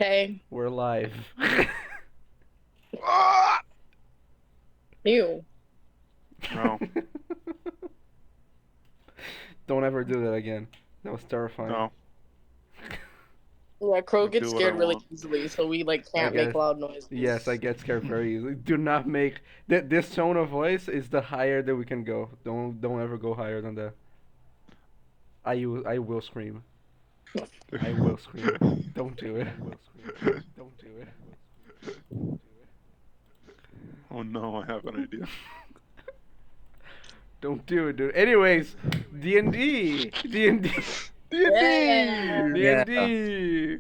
Okay. We're live. Ah! Ew. No, Don't ever do that again. That was terrifying. no. Yeah, Crow I'll gets do what I scared really want. easily, so we I can't make guess. loud Yes, I noises. get scared very easily. Do not make this tone of voice is the higher that we can go. Don't ever go higher than that. I will scream. I will scream. Don't do it. Don't do it. Oh no, I have an idea. Don't do it, dude. Anyways, D&D, D&D, Yeah. Yeah. D&D.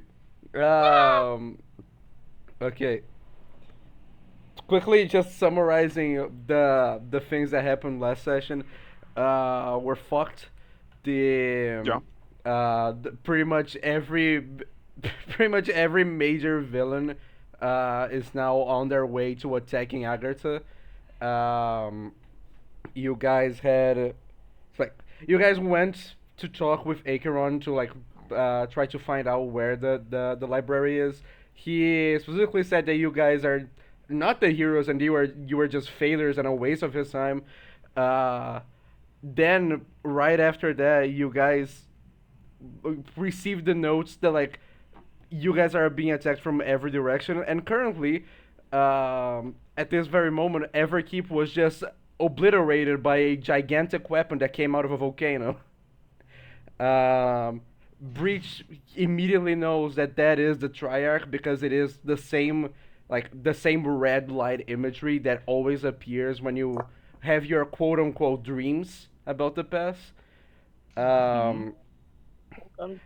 Um. Okay. Quickly, just summarizing the things that happened last session. We're fucked. The Yeah. pretty much every pretty much every major villain is now on their way to attacking Agartha. Um, you guys had like you guys went to talk with Acheron to like try to find out where the library is. He specifically said that you guys are not the heroes and you were just failures and a waste of his time. Uh, then right after that, you guys received the notes that like you guys are being attacked from every direction, and currently, at this very moment, Everkeep was just obliterated by a gigantic weapon that came out of a volcano. Um, Breach immediately knows that that is the Triarch because it is the same red light imagery that always appears when you have your quote unquote dreams about the past. Hmm. Um,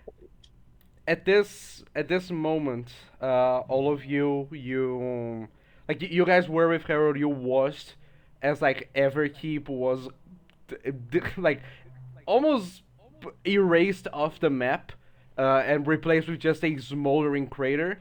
at this moment, all of you like you guys were with Harold. You watched as like Everkeep was like almost erased off the map and replaced with just a smoldering crater.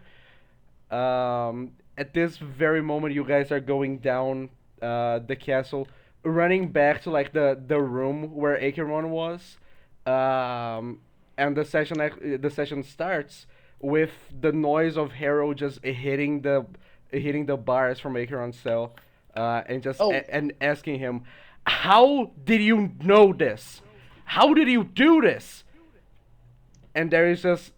At this very moment, you guys are going down the castle, running back to like the room where Acheron was, um, and the session starts with the noise of Harold just hitting the bars from Acheron's cell, and just Oh, and asking him, "How did you know this? How did you do this?" And there is just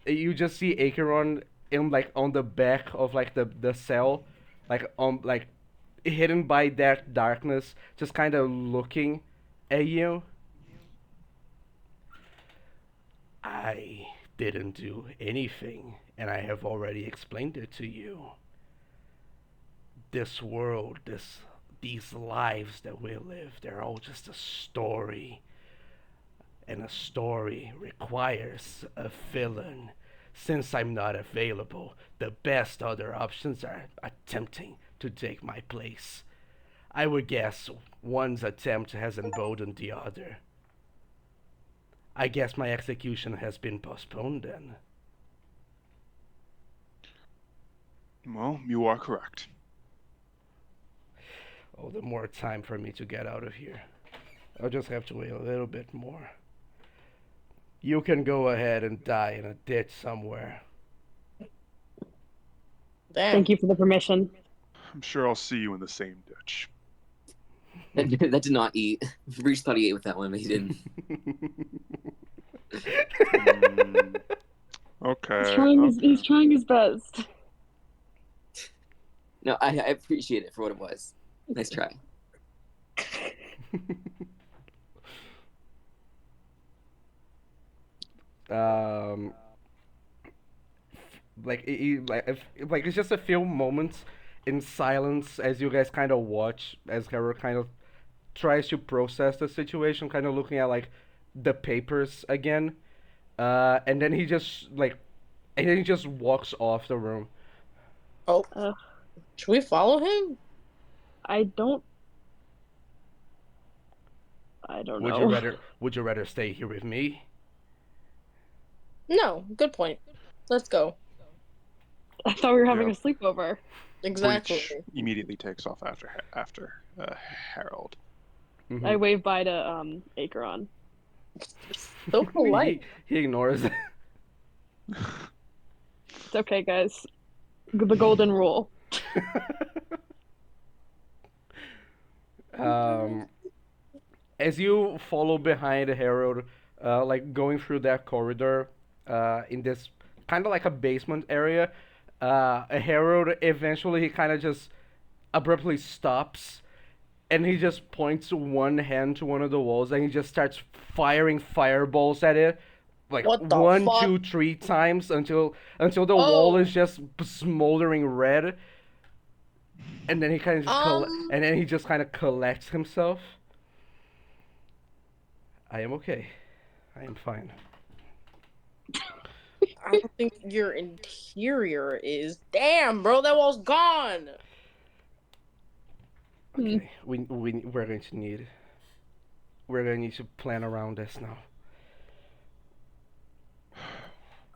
you just see Acheron in like on the back of like the cell, like on like hidden by that darkness, just kind of looking at you. I didn't do anything, and I have already explained it to you. This world, these lives that we live, they're all just a story, and a story requires a villain. Since I'm not available, the best other options are attempting to take my place. I would guess one's attempt has emboldened the other. I guess my execution has been postponed then. Well, you are correct. Oh, the more time for me to get out of here. I'll just have to wait a little bit more. You can go ahead and die in a ditch somewhere. damn. Thank you for the permission. I'm sure I'll see you in the same ditch. That did not eat. Breach thought he ate with that one, but he didn't. Mm, okay. He's trying his best. No, I appreciate it for what it was. Nice try. um, like it's just a few moments in silence as you guys kind of watch as Harold kind of tries to process the situation, kind of looking at like the papers again, and then he just walks off the room. Oh, Uh, should we follow him? I don't. I don't Would know. you rather Would you rather stay here with me? No, good point. Let's go. I thought we were having Yeah. a sleepover. Exactly. Breach immediately takes off after Harold. Mhm. I wave bye to Acheron. So polite. he ignores. It's okay, guys. The golden rule. um, as you follow behind Harold, like going through that corridor, in this kind of like a basement area, Harold eventually he kind of just abruptly stops, and he just points one hand to one of the walls, and he just starts firing fireballs at it, like What the one, fuck? two, three times until the wall Oh. is just smoldering red, and then he kind of just and then he just kind of collects himself. I am okay. I am fine. I don't think your interior is. Damn, bro, that wall's gone. Okay, we're going to need. We're going to need to plan around this now.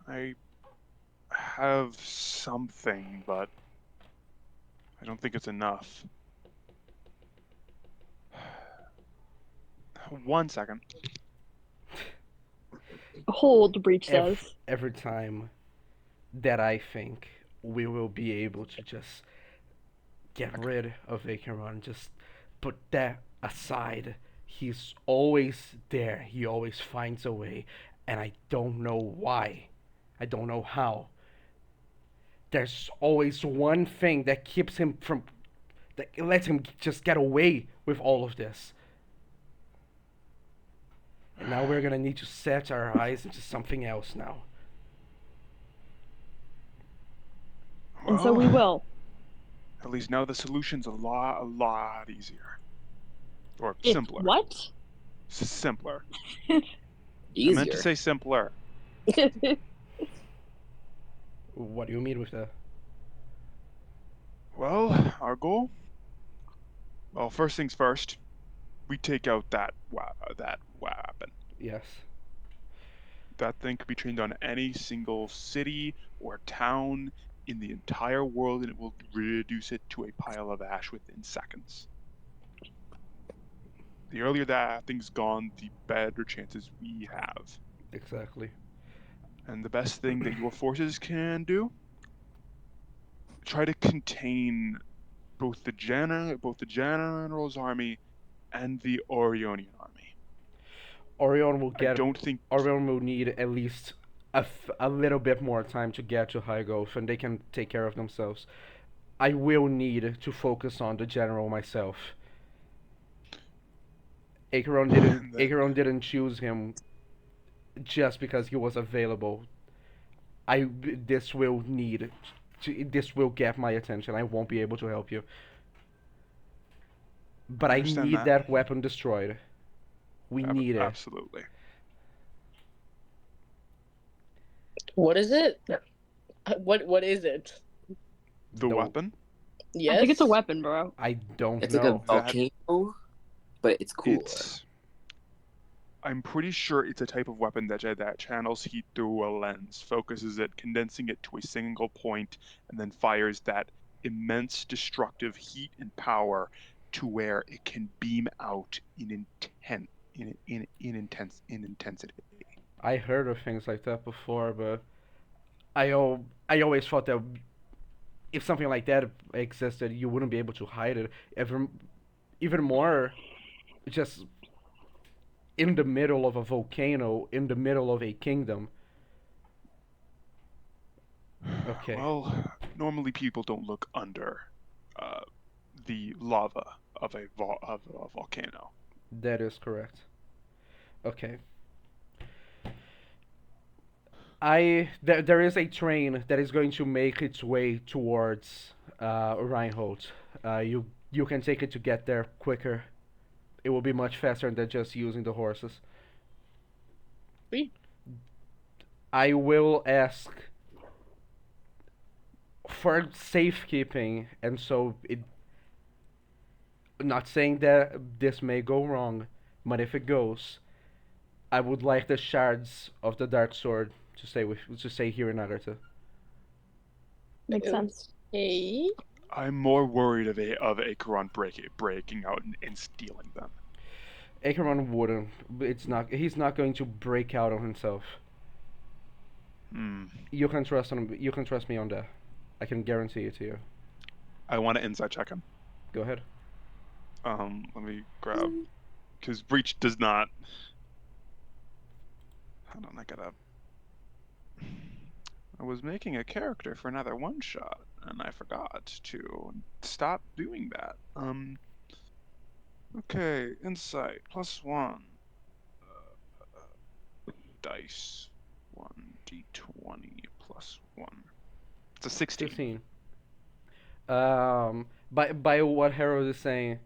I have something, but I don't think it's enough. 1 second. Hold, Breach says. Every time that I think we will be able to just get rid of Acheron, just put that aside. He's always there. He always finds a way, and I don't know why. I don't know how. There's always one thing that keeps him from, that lets him just get away with all of this. And now we're gonna need to set our eyes into something else now. And so we will. At least now the solution's a lot easier. Or It's simpler. what? Simpler. Easier. I meant to say simpler. What do you mean with that? Well, our goal? Well, first things first. We take out that weapon. Yes. That thing could be trained on any single city or town in the entire world, and it will reduce it to a pile of ash within seconds. The earlier that thing's gone, the better chances we have. Exactly. And the best thing that your forces can do: try to contain both the general's army and the Orionian army. Orion will get. I don't think Orion will need at least a little bit more time to get to High Gulf, and they can take care of themselves. I will need to focus on the general myself. Acheron didn't choose him just because he was available. This will get my attention. I won't be able to help you. But I need that weapon destroyed. We need it. Absolutely. What is it? What is it? The weapon? Yes. I think it's a weapon, bro. I don't It's know. like a volcano, but it's cooler. I'm pretty sure it's a type of weapon that channels heat through a lens, focuses it, condensing it to a single point, and then fires that immense destructive heat and power to where it can beam out in intensity. I heard of things like that before, but I always thought that if something like that existed, you wouldn't be able to hide it. Even more, just in the middle of a volcano, in the middle of a kingdom. Okay. Well, normally people don't look under the lava of a volcano. That is correct. Okay. There is a train that is going to make its way towards Reinhold. You can take it to get there quicker. It will be much faster than just using the horses. Sweet. I will ask for safekeeping, and so it. Not saying that this may go wrong, but if it goes, I would like the shards of the dark sword to stay here in Agartha. Makes sense. Hey. I'm more worried of Acheron breaking out and stealing them. Acheron wouldn't. He's not going to break out on himself. Hmm. You can trust on. You can trust me on that. I can guarantee it to you. I want to insight check him. Go ahead. Let me grab because Breach does not. Hold on, I gotta. I was making a character for another one shot, and I forgot to stop doing that. Okay, insight +1. Dice 1d20 +1. It's a 16. 15. By what Harold is saying,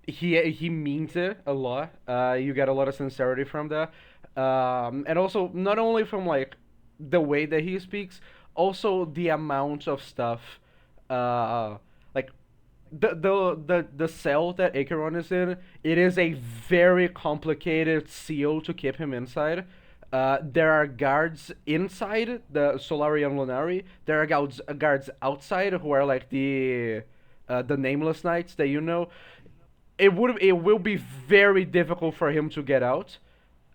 he means it a lot. You get a lot of sincerity from that. And also not only from like the way that he speaks, also the amount of stuff, like the cell that Acheron is in. It is a very complicated seal to keep him inside. There are guards inside the Solari and Lunari. There are guards outside who are like the nameless knights that you know. It will be very difficult for him to get out.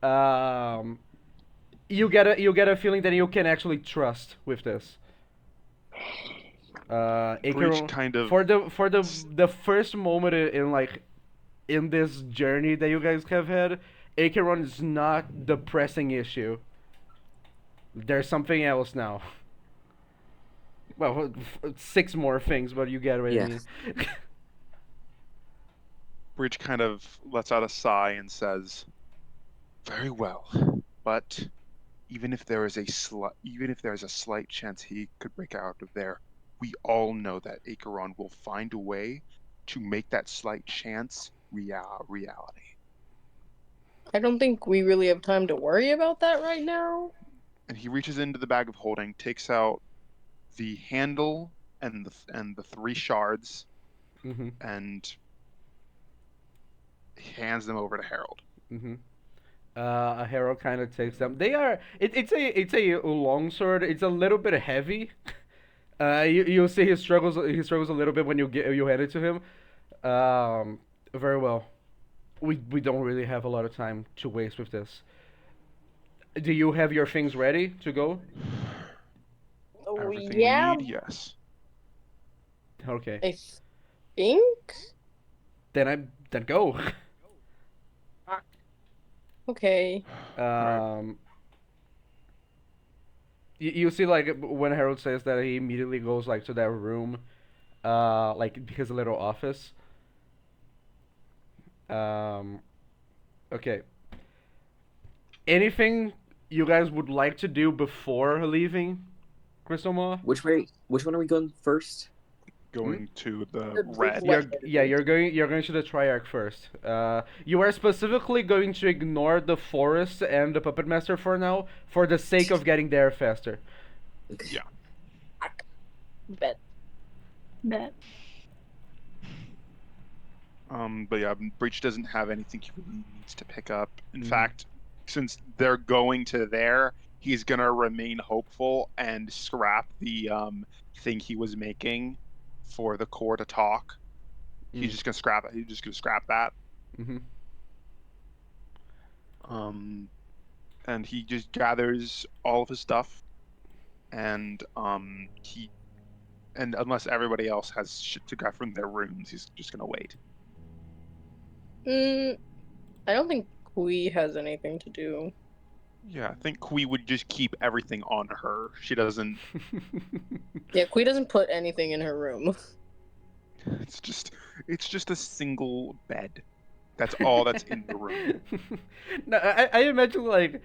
Um, you get a feeling that you can actually trust with this. Breach Acheron, kind of. for the first moment in like in this journey that you guys have had, Acheron is not the pressing issue. There's something else now. Well, six more things, but you get what I Yeah. mean. Breach kind of lets out a sigh and says, "Very well, but even if there is a slight chance he could break out of there, we all know that Acheron will find a way to make that slight chance reality." I don't think we really have time to worry about that right now. And he reaches into the bag of holding, takes out the handle and the 3 shards, Mhm. and hands them over to Harold. Mhm. A Herald kind of takes them. They are. It's a long sword. It's a little bit heavy. You see he struggles. He struggles a little bit when you hand it to him. Very well. We don't really have a lot of time to waste with this. Do you have your things ready to go? Oh, Everything yeah, we need, yes. Okay. I think. Then go. Okay. Um. You see, like when Harold says that, he immediately goes like to that room, like his little office. Um. Okay. Anything you guys would like to do before leaving Crystal Maw? Which one are we going first? Going to the The red. red. You're going to the triarch first. You are specifically going to ignore the forest and the puppet master for now, for the sake of getting there faster. Okay. Yeah. Bet. Bet. But yeah, Breach doesn't have anything he really needs to pick up. In Mhm. fact, since they're going to there, he's gonna remain hopeful and scrap the thing he was making for the core to talk. He's Mm. just gonna scrap it. He's just gonna scrap that. Mhm. And he just gathers all of his stuff, and unless everybody else has shit to grab from their rooms, he's just gonna wait. I don't think Kui has anything to do. Yeah, I think Kui would just keep everything on her. She doesn't. Yeah, Kui doesn't put anything in her room. It's just a single bed. That's all that's in the room. No, I imagine like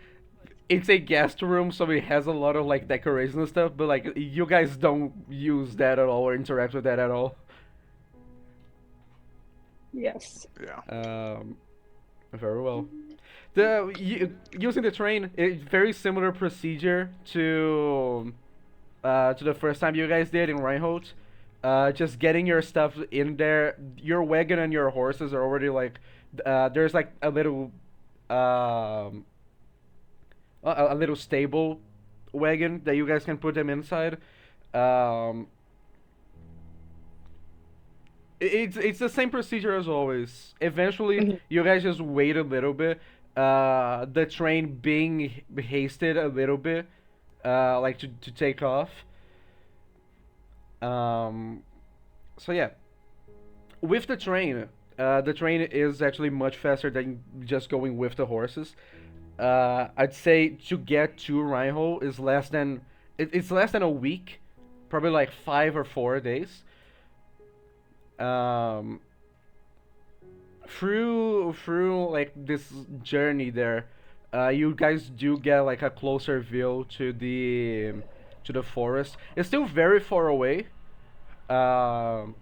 it's a guest room, so it has a lot of like decoration and stuff. But like you guys don't use that at all or interact with that at all. Yes. Yeah. Very well. Using the train, it's very similar procedure to the first time you guys did in Reinhold. Just getting your stuff in there. Your wagon and your horses are already like, there's like a little, a little stable wagon that you guys can put them inside. Um, it's the same procedure as always. Eventually, Mhm. you guys just wait a little bit. The train being hasted a little bit. like to take off. Um, so yeah, with the train is actually much faster than just going with the horses. I'd say to get to Rheinhold is it's less than a week, probably like 5 or 4 days. Um, through like this journey there, you guys do get like a closer view to the forest. It's still very far away, but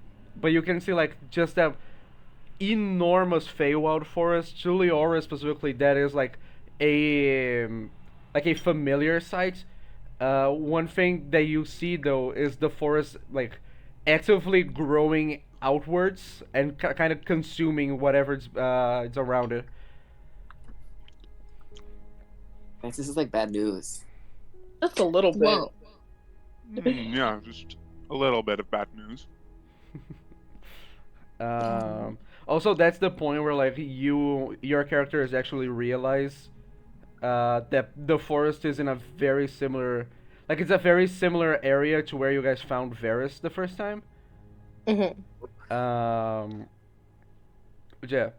you can see like just that enormous Feywild forest. Juliora specifically, that is like a familiar sight. One thing that you see though is the forest like actively growing outwards and kind of consuming whatever it's around it. Guys, this is like bad news. Just a little bit. Whoa. Yeah, just a little bit of bad news. Also, that's the point where like your characters actually realize that the forest is in a very similar, like it's a very similar area to where you guys found Varys the first time. Mm-hmm. But yeah.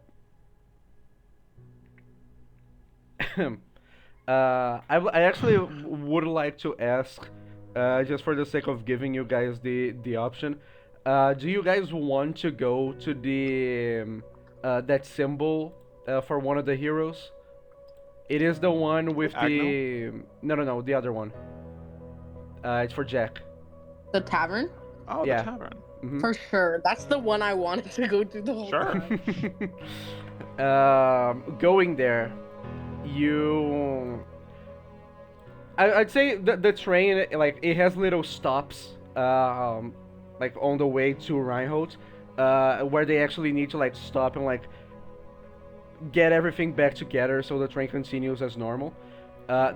I actually would like to ask, just for the sake of giving you guys the option, do you guys want to go to the that symbol for one of the heroes? It is the one with the no, the other one. It's for Jack. The tavern? Oh, Yeah. the tavern. Mhm. For sure. That's the one I wanted to go to the whole Sure. time. Going there, I'd say the train like it has little stops like on the way to Reinhold, where they actually need to like stop and like get everything back together so the train continues as normal.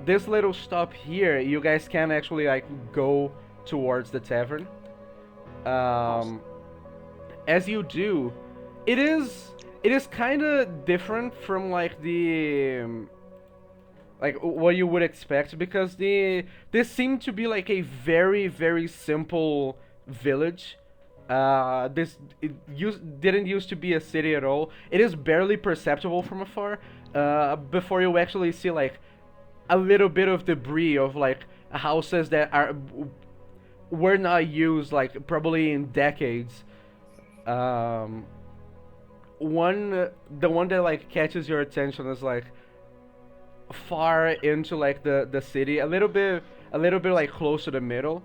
This little stop here, you guys can actually like go towards the tavern. As you do, it is kind of different from like like what you would expect, because this seemed to be like a very simple village. Didn't used to be a city at all. It is barely perceptible from afar. Before you actually see like a little bit of debris of like houses that were not used like probably in decades. The one that like catches your attention is like far into like the city, a little bit like close to the middle,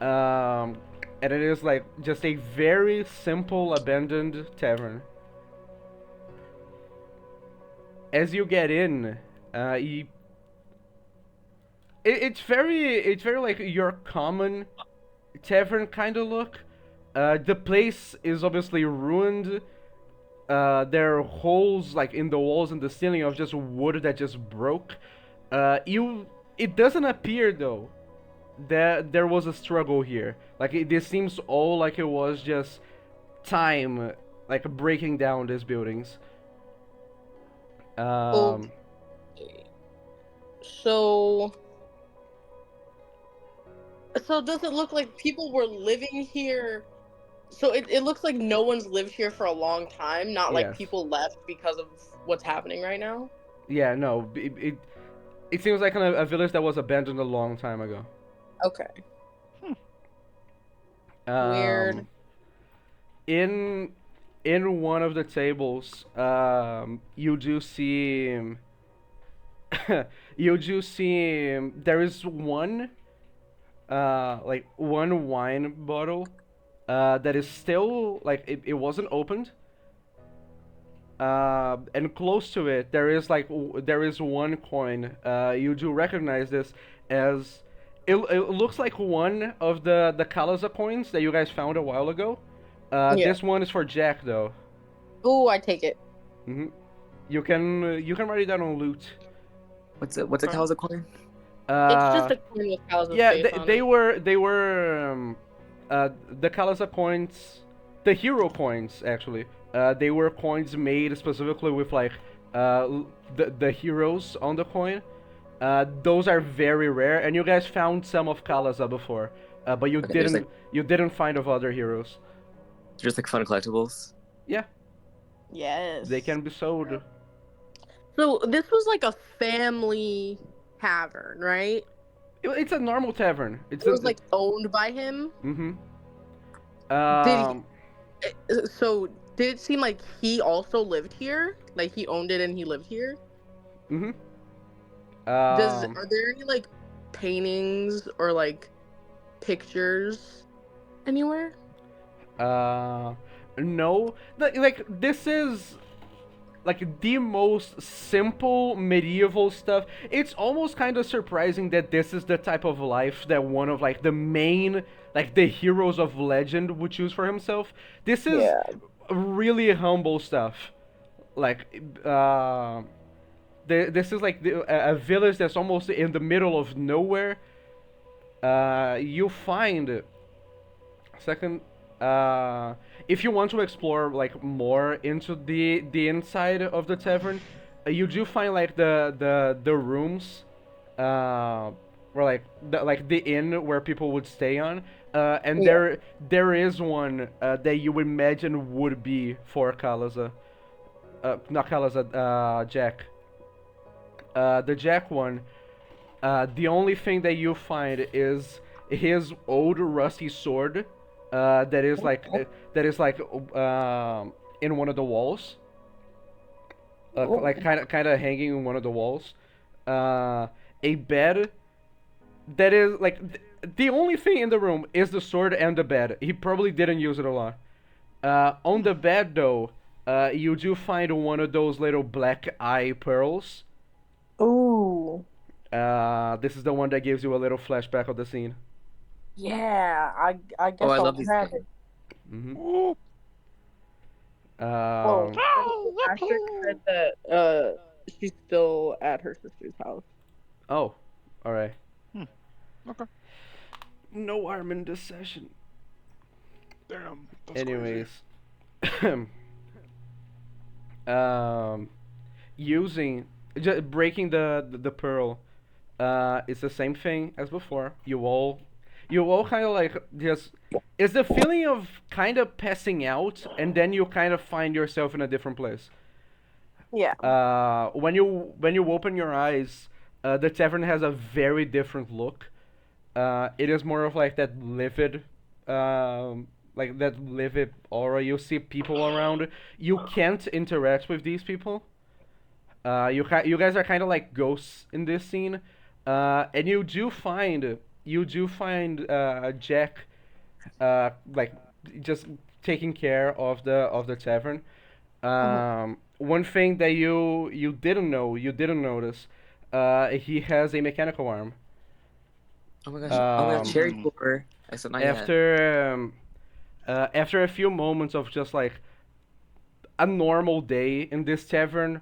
and it is like just a very simple abandoned tavern. As you get in, it's very like your common tavern kind of look. The place is obviously ruined. There are holes like in the walls and the ceiling of just wood that just broke. It doesn't appear though that there was a struggle here. Like this seems all like it was just time, like breaking down these buildings. Okay. So does it look like people were living here? So it looks like no one's lived here for a long time, not like Yes. people left because of what's happening right now? Yeah, no, it seems like a village that was abandoned a long time ago. Okay. Weird. In one of the tables, you do see there is one like one wine bottle that is still like it wasn't opened. And close to it, there is there is one coin. You do recognize this as it looks like one of the Kalaza coins that you guys found a while ago. Yeah. This one is for Jack though. Ooh, I take it. You can write it down on loot. What's a Kalza coin? It's just a coin with Kalza's Yeah, face on they it. were the Kalaza coins, the hero coins actually. They were coins made specifically with like the heroes on the coin. Those are very rare, and you guys found some of Kalaza before, but Okay, there's like you didn't find of other heroes. there's like fun collectibles. Yeah, Yes. they can be sold. So this was like a family tavern, right? It's a normal tavern. It's It was like owned by him. mm-hmm. Did so did it seem like he also lived here? Like he owned it and he lived here? Mm-hmm. Are there any like paintings or like pictures anywhere? No. Like this is like the most simple medieval stuff. It's almost kind of surprising that this is the type of life that one of like the main like the heroes of legend would choose for himself. This is really humble stuff. Like this is like a village that's almost in the middle of nowhere. You find second if you want to explore like more into the inside of the tavern, you do find like the rooms or like the inn where people would stay on, and there is one that you imagine would be for Kalaza, not Kalaza, Jack. The Jack one, the only thing that you find is his old rusty sword, that is like in one of the walls, like kind of hanging in one of the walls. A bed that is like the only thing in the room is the sword and the bed. He probably didn't use it a lot. On the bed though, you do find one of those little black eye pearls. Ooh. This is the one that gives you a little flashback of the scene. Yeah, I guess Oh, I I'll love these have things. it. Mm-hmm. Well, Asher said that she's still at her sister's house. Oh, all right. Okay. No arm in this session. Damn. That's Anyways, crazy. using breaking the pearl, it's the same thing as before. You all kind of like just it's the feeling of kind of passing out, and then you kind of find yourself in a different place. Yeah. When you open your eyes, the tavern has a very different look. It is more of like that livid aura. You see people around. You can't interact with these people. You guys are kind of like ghosts in this scene, and you do find Jack, like just taking care of the tavern. One thing that you didn't notice, he has a mechanical arm. Oh my gosh. Oh, we have cherry Mm. core. I said not yet. After a few moments of just like a normal day in this tavern,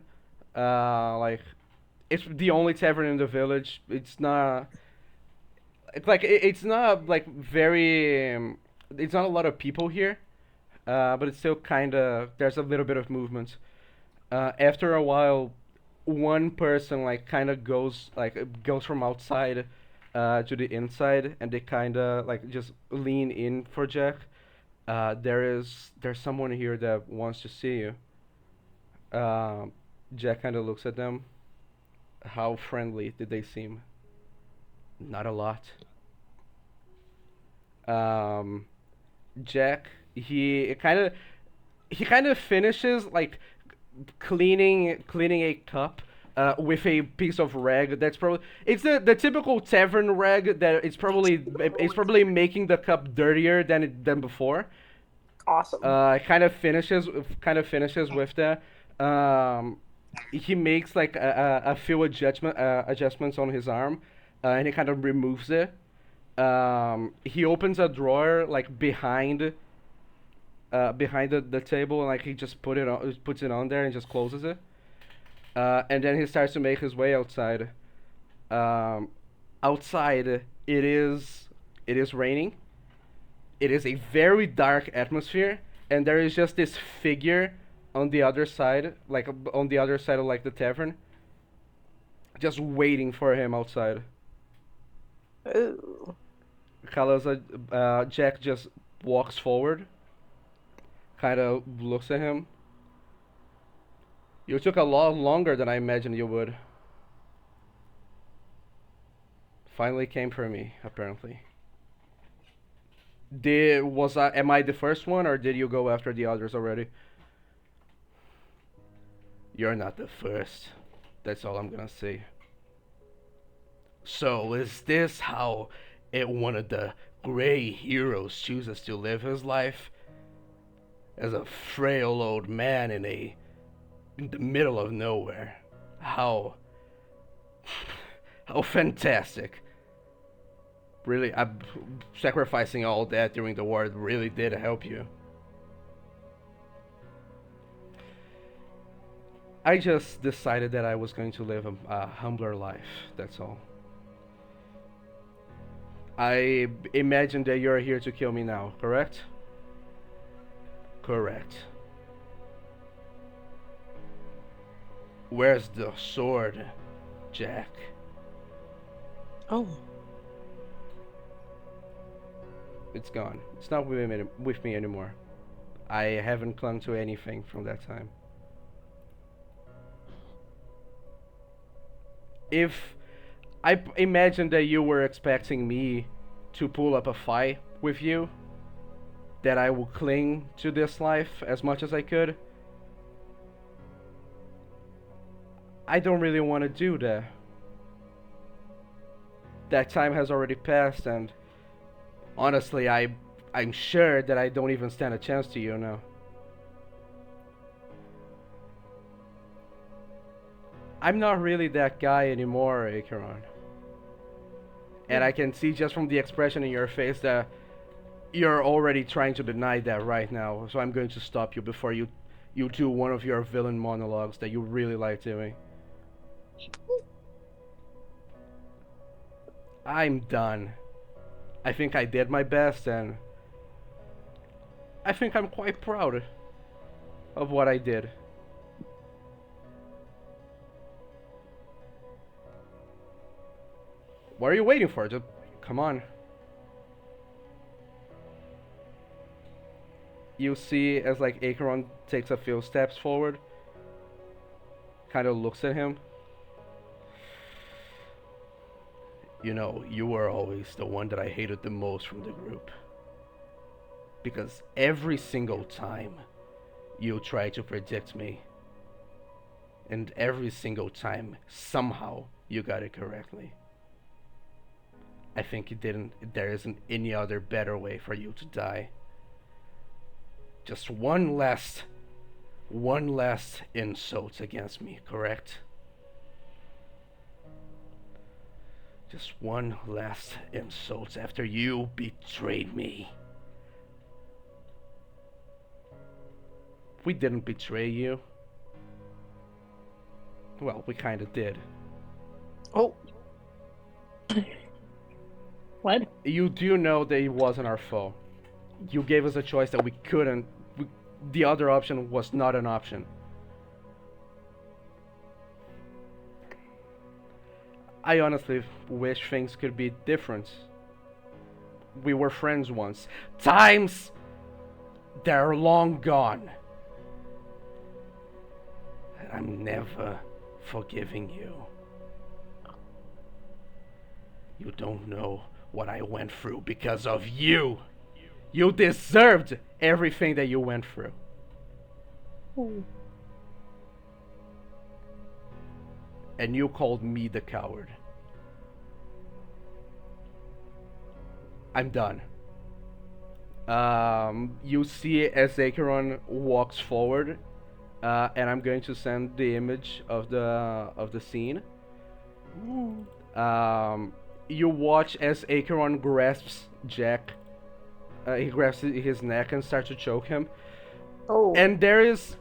like it's the only tavern in the village. It's not. It's not like very. It's not a lot of people here, but it's still kind of there's a little bit of movement. After a while, one person like kind of goes from outside to the inside, and they kind of like just lean in for Jack. There's someone here that wants to see you. Uh, Jack kind of looks at them. How friendly did they seem? Not a lot. Um, Jack, he kind of finishes like cleaning a cup with a piece of rag that's probably it's the typical tavern rag that it's probably making the cup dirtier than before. Awesome. Kind of finishes with that. He makes like a few adjustments on his arm, and he kind of removes it. He opens a drawer like behind the table, and like he just puts it on there and just closes it. And then he starts to make his way outside. Outside, it is raining. It is a very dark atmosphere, and there is just this figure on the other side, like on the other side of like the tavern. just waiting for him outside. Ooh. Carlos, Jack just walks forward, kind of looks at him. You took a lot longer than I imagined you would. Finally came for me, apparently. Am I the first one, or did you go after the others already? You're not the first. That's all I'm gonna say. So, is this how one of the gray heroes chooses to live his life? As a frail old man in the middle of nowhere. How fantastic. Really, sacrificing all that during the war really did help you. I just decided that I was going to live a humbler life, that's all. I imagine that you're here to kill me now, correct? Correct. Where's the sword, Jack? Oh. It's gone. It's not with me anymore. I haven't clung to anything from that time. If I imagine that you were expecting me to pull up a fight with you, that I will cling to this life as much as I could, I don't really want to do that. That time has already passed, and honestly, I'm sure that I don't even stand a chance to you now. I'm not really that guy anymore, Acheron. And I can see just from the expression in your face that you're already trying to deny that right now. So I'm going to stop you before you do one of your villain monologues that you really like doing. I'm done. I think I did my best, and I think I'm quite proud of what I did. What are you waiting for? Just come on. You see as like Acheron takes a few steps forward, kind of looks at him. You know, you were always the one that I hated the most from the group. Because every single time you try to predict me, and every single time somehow you got it correctly. I think there isn't any other better way for you to die. Just one last insult against me, correct? Just one last insult after you betrayed me. We didn't betray you. Well, we kinda did. Oh. What? You do know that he wasn't our foe. You gave us a choice that we couldn't. The other option was not an option. I honestly wish things could be different. We were friends once. Times, they're long gone. And I'm never forgiving you. You don't know what I went through because of you. You deserved everything that you went through. Oh. And you called me the coward. I'm done. You see as Acheron walks forward, and I'm going to send the image of the scene. You watch as Acheron grasps Jack. He grabs his neck and starts to choke him. Oh. And there is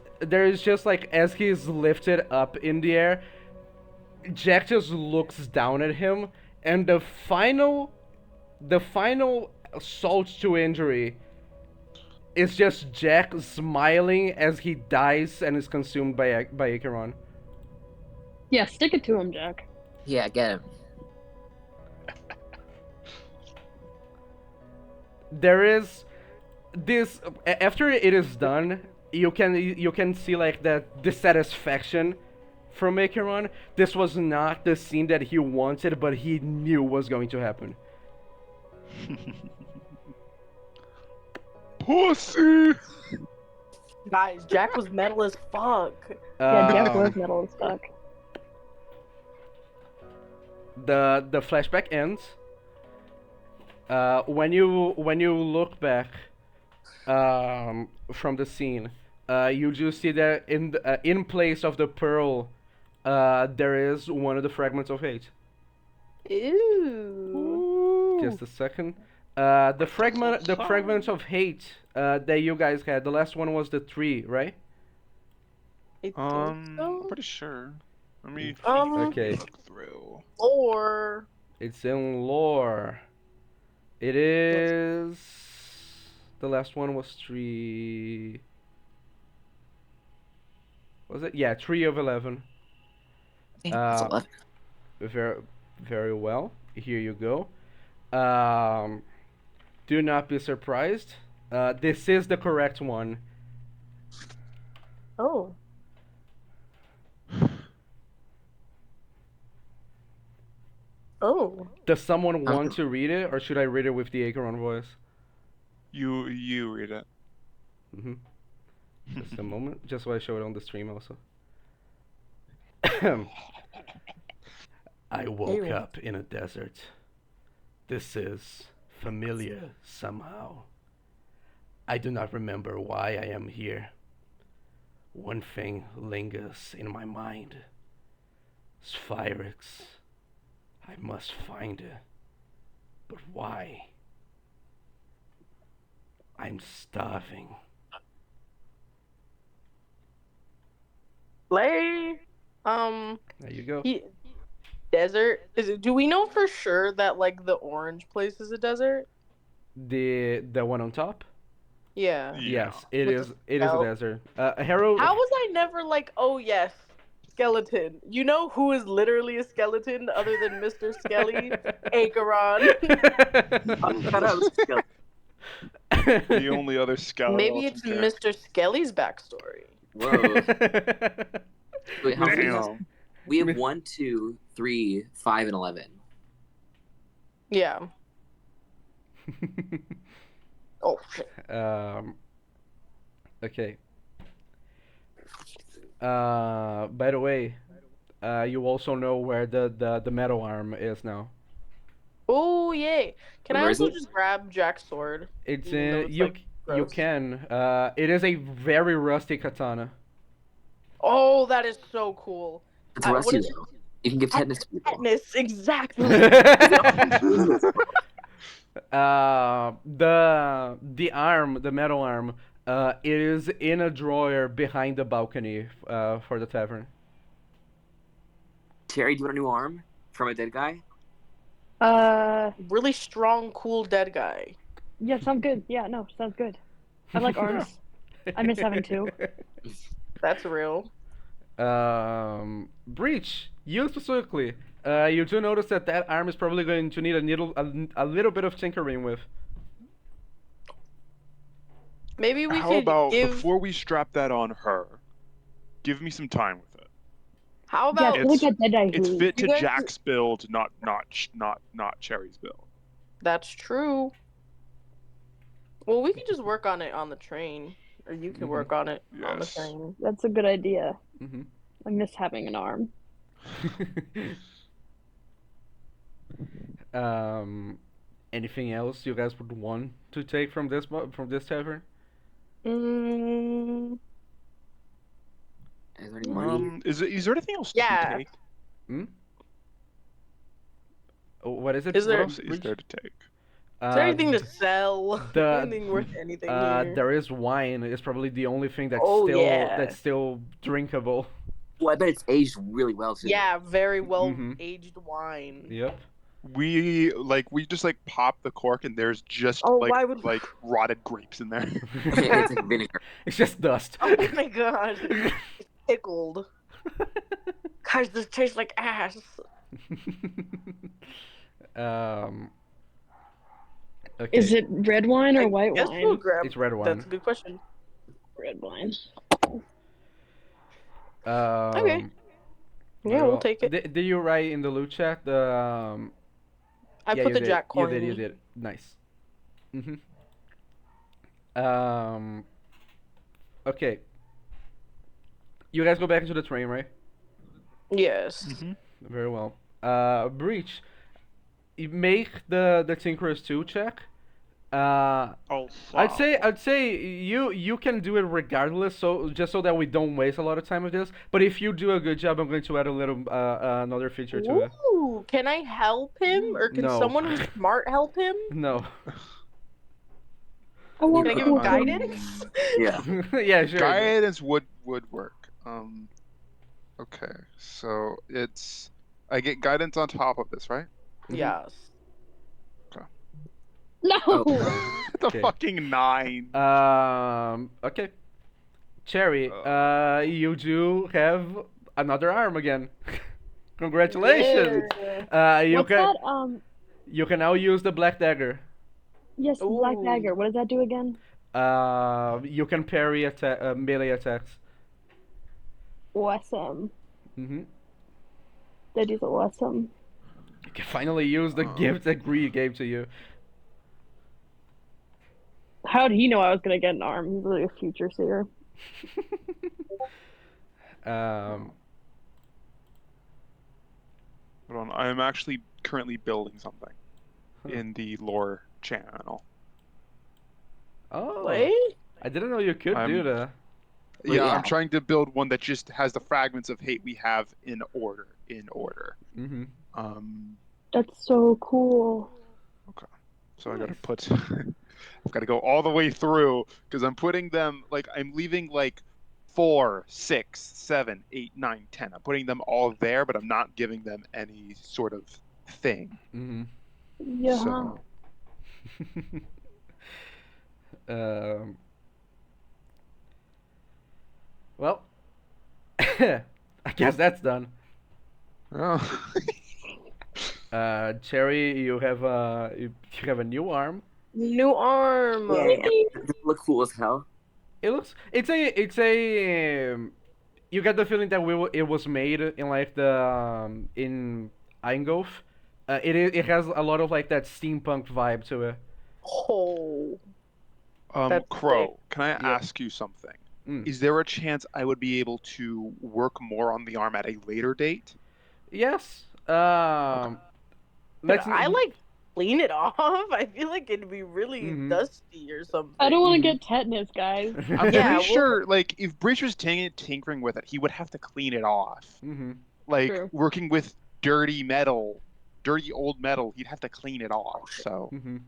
just like as he's lifted up in the air, Jack just looks down at him, and the final assault to injury is just Jack smiling as he dies and is consumed by Acheron. Yeah, stick it to him, Jack. Yeah, get him. There is this after it is done, you can see like that dissatisfaction from Acheron. This was not the scene that he wanted, but he knew was going to happen. Pussy. Guys, Jack was metal as fuck. Yeah, Jack Um, was metal as fuck. the flashback ends. When you look back from the scene, you just see that in place of the pearl, there is one of the fragments of hate. Ew. Just a second. The fragments of hate that you guys had. The last one was the tree, right? I think I'm so. pretty sure. Let me Okay. look through. Or It's in lore. It is. The last one was tree. Was it? Yeah, 3 of 11. That's Uh, 11. very, very well. Here you go. Do not be surprised. This is the correct one. oh, oh. Does someone want to read it, or should I read it with the Acheron voice? You read it. Mm-hmm. Just a moment, just so I show it on the stream also. I woke Ew. up in a desert. This is familiar somehow. I do not remember why I am here. One thing lingers in my mind. Sphyrex. I must find it. But why? I'm starving. Lay. There you go. Desert. Is it? Do we know for sure that like the orange place is a desert? The one on top? Yeah. Yeah. Yes, it With is. the It is a belt. desert. Harold. How was I never like, oh yes, skeleton? You know who is literally a skeleton other than Mr. Skelly? Acheron. Shut up. The only other Maybe it's character. Mr. Skelly's backstory. Whoa. Wait, how many? Damn. We have 1, 2, 3, 5, and 11. Yeah. Oh shit. Okay. By the way, you also know where the metal arm is now. Oh yay! Can I Where is also it? just grab Jack's sword? It's Even though in it's, you. like, You gross. can. It is a very rusty katana. Oh, that is so cool. It's What rusty is it? though. You can give tetanus to people. Tetanus, exactly. The arm, the metal arm, it is in a drawer behind the balcony for the tavern. Terry, do you want a new arm from a dead guy? Really strong, cool dead guy. Yeah, sounds good. Yeah, no, sounds good. I like arms. I miss having two. That's real. Breach, you specifically, you do notice that that arm is probably going to need a little bit of tinkering with. Maybe we How could about give. before we strap that on her, give me some time with it. How Yeah, about It's- look at that guy It's who. fit to You guys- Jack's build, not Cherry's build. That's true. Well, we could just work on it on the train, or you can Mhm. work on it on the Yes. train. That's a good idea. Mm-hmm. I miss having an arm. Anything else you guys would want to take from this tavern? Mm, Is there any money? Is there anything else Yeah. to take? Oh, what is it? Is What there- else is there to take? is there anything to sell? the- Anything worth anything here? There is wine. It's probably the only thing that's Oh, still yeah. that's still drinkable. Well, I bet it's aged really well too. Yeah, very well Mhm. aged wine. Yep. We just pop the cork and there's just Oh, why would- like rotted grapes in there. It's like vinegar. It's just dust. Oh my god, it's pickled. Guys, this tastes like ass. um. Okay. Is it red wine or I white guess we'll wine? grab. It's red That's wine. a good question. Red wine. Okay. Um. Yeah, Very we'll well. take it. Did you write in the loot chat the I Yeah, put you the did. jack You coin did. You in. did. Nice. Mhm. Um. Okay. You guys go back into the train, right? Yes. Mm-hmm. Very well. Breach. You make the Tinkerers 2 check. Uh, Also, I'd say you can do it regardless, so just so that we don't waste a lot of time with this. But if you do a good job, I'm going to add a little another feature to it. Ooh, can I help him, or can No. someone who's smart help him? No. I want Can I You give him could. guidance? Yeah. Yeah, sure. guidance would work. Okay, so I get guidance on top of this, right? Mhm. Yes. No. The Okay. fucking 9. Okay. Cherry, you do have another arm again. Congratulations. You What's can that? you can now use the black dagger. Yes, the black Ooh. dagger. What does that do again? You can parry melee attacks. Awesome. Hmm. That is awesome. You can finally use the gift that Greed gave to you. How did he know I was gonna get an arm? He's really a future seer. um, Hold on, I am actually currently building something Huh. in the lore channel. oh, Wait. I didn't know you could do I'm- that. Wait, Yeah, yeah. I'm trying to build one that just has the fragments of hate we have in order. Hmm. That's so cool. So I gotta Nice. put, I've got to go all the way through because I'm putting them like I'm leaving like 4, 6, 7, 8, 9, 10. I'm putting them all there, but I'm not giving them any sort of thing. Hmm. Yeah. So um, well, I guess that's done. oh. Cherry, you have a new arm. New arm. Yeah. Does it look cool as hell? It looks it's a you get the feeling that it was made in like the in Eingolf. It has a lot of like that steampunk vibe to it. Oh. That's Crow, can I Yep. ask you something? Mm. Is there a chance I would be able to work more on the arm at a later date? Yes. Could Let's I like clean it off? I feel like it'd be really Mhm. dusty or something. I don't want to Mhm. get tetanus, guys. I'm Yeah, pretty sure, like, if Breach was tinkering with it, he would have to clean it off. Hmm. Like, True. working with dirty metal, dirty old metal, he'd have to clean it off. So Hmm.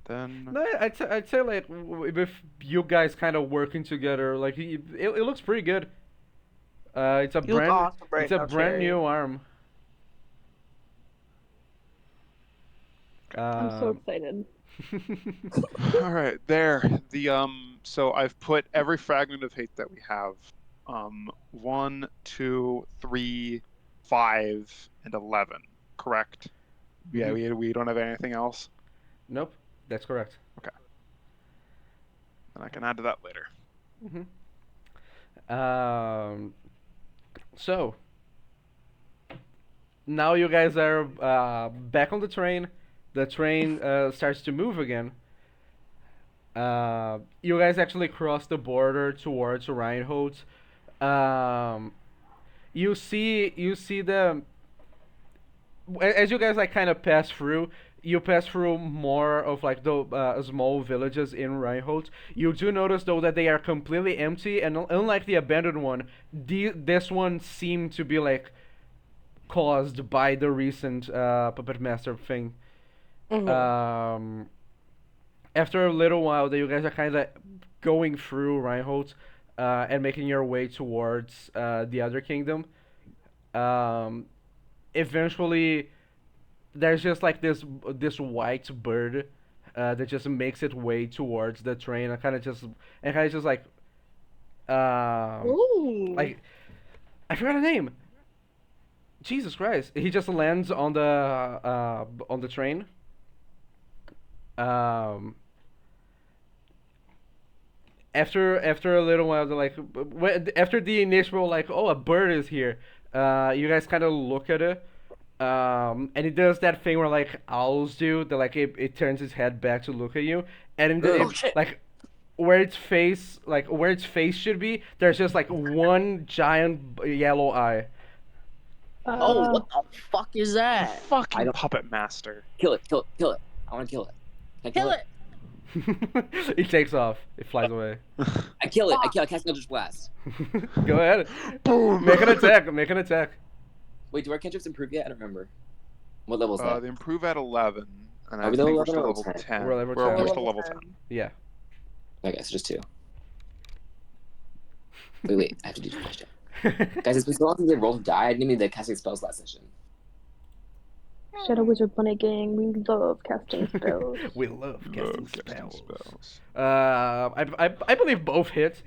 then, No, I'd say like with you guys kind of working together, like it looks pretty good. It's a You look brand awesome right it's a now, brand Cherry. new arm. I'm so Um, excited. all right, there. So I've put every fragment of hate that we have. 1, 2, 3, 5, and 11. Correct. Yeah, Mhm. we don't have anything else. Nope, that's correct. And I can add to that later. So now you guys are back on the train. The train starts to move again. You guys actually cross the border towards Reinhold. Um, you see the as you guys like kind of pass through, you pass through more of like the small villages in Reinhold. You do notice though that they are completely empty, and unlike the abandoned one, this one seemed to be like caused by the recent puppet master thing. Mhm. After a little while, that you guys are kind of going through Reinhold and making your way towards the other kingdom. Um, Eventually there's just like this white bird that just makes its way towards the train and kind of just Ooh. like I forgot her name. Jesus Christ! He just lands on the train. Um, after a little while, they're like, after the initial like, oh, a bird is here. You guys kind of look at it. And it does that thing where like owls do. That like it turns its head back to look at you, and Oh, shit. like where its face should be, there's just like one giant yellow eye. Oh, Uh, what the fuck is that? I Fucking don't puppet master. kill it. Kill it. Kill it. I want to kill it. Can I Kill it! It takes off. It flies away. I kill it. I kill. I cast Eldritch Blast. Go ahead. Boom. Make an attack. Make an attack. Wait, do our cantrips improve yet? I don't remember. What level is that? They improve at 11, and I Are we think level we're 11 still or level 10? 10. We're level We're 10. still level 10. Yeah. Okay, so just 2. Wait. I have to do 2 questions. Guys, it's been so long since I rolled a die. I didn't even casting spells last session. Shadow Wizard Bunny Gang, we love casting spells. We love casting Love casting spells. spells. I believe both hit.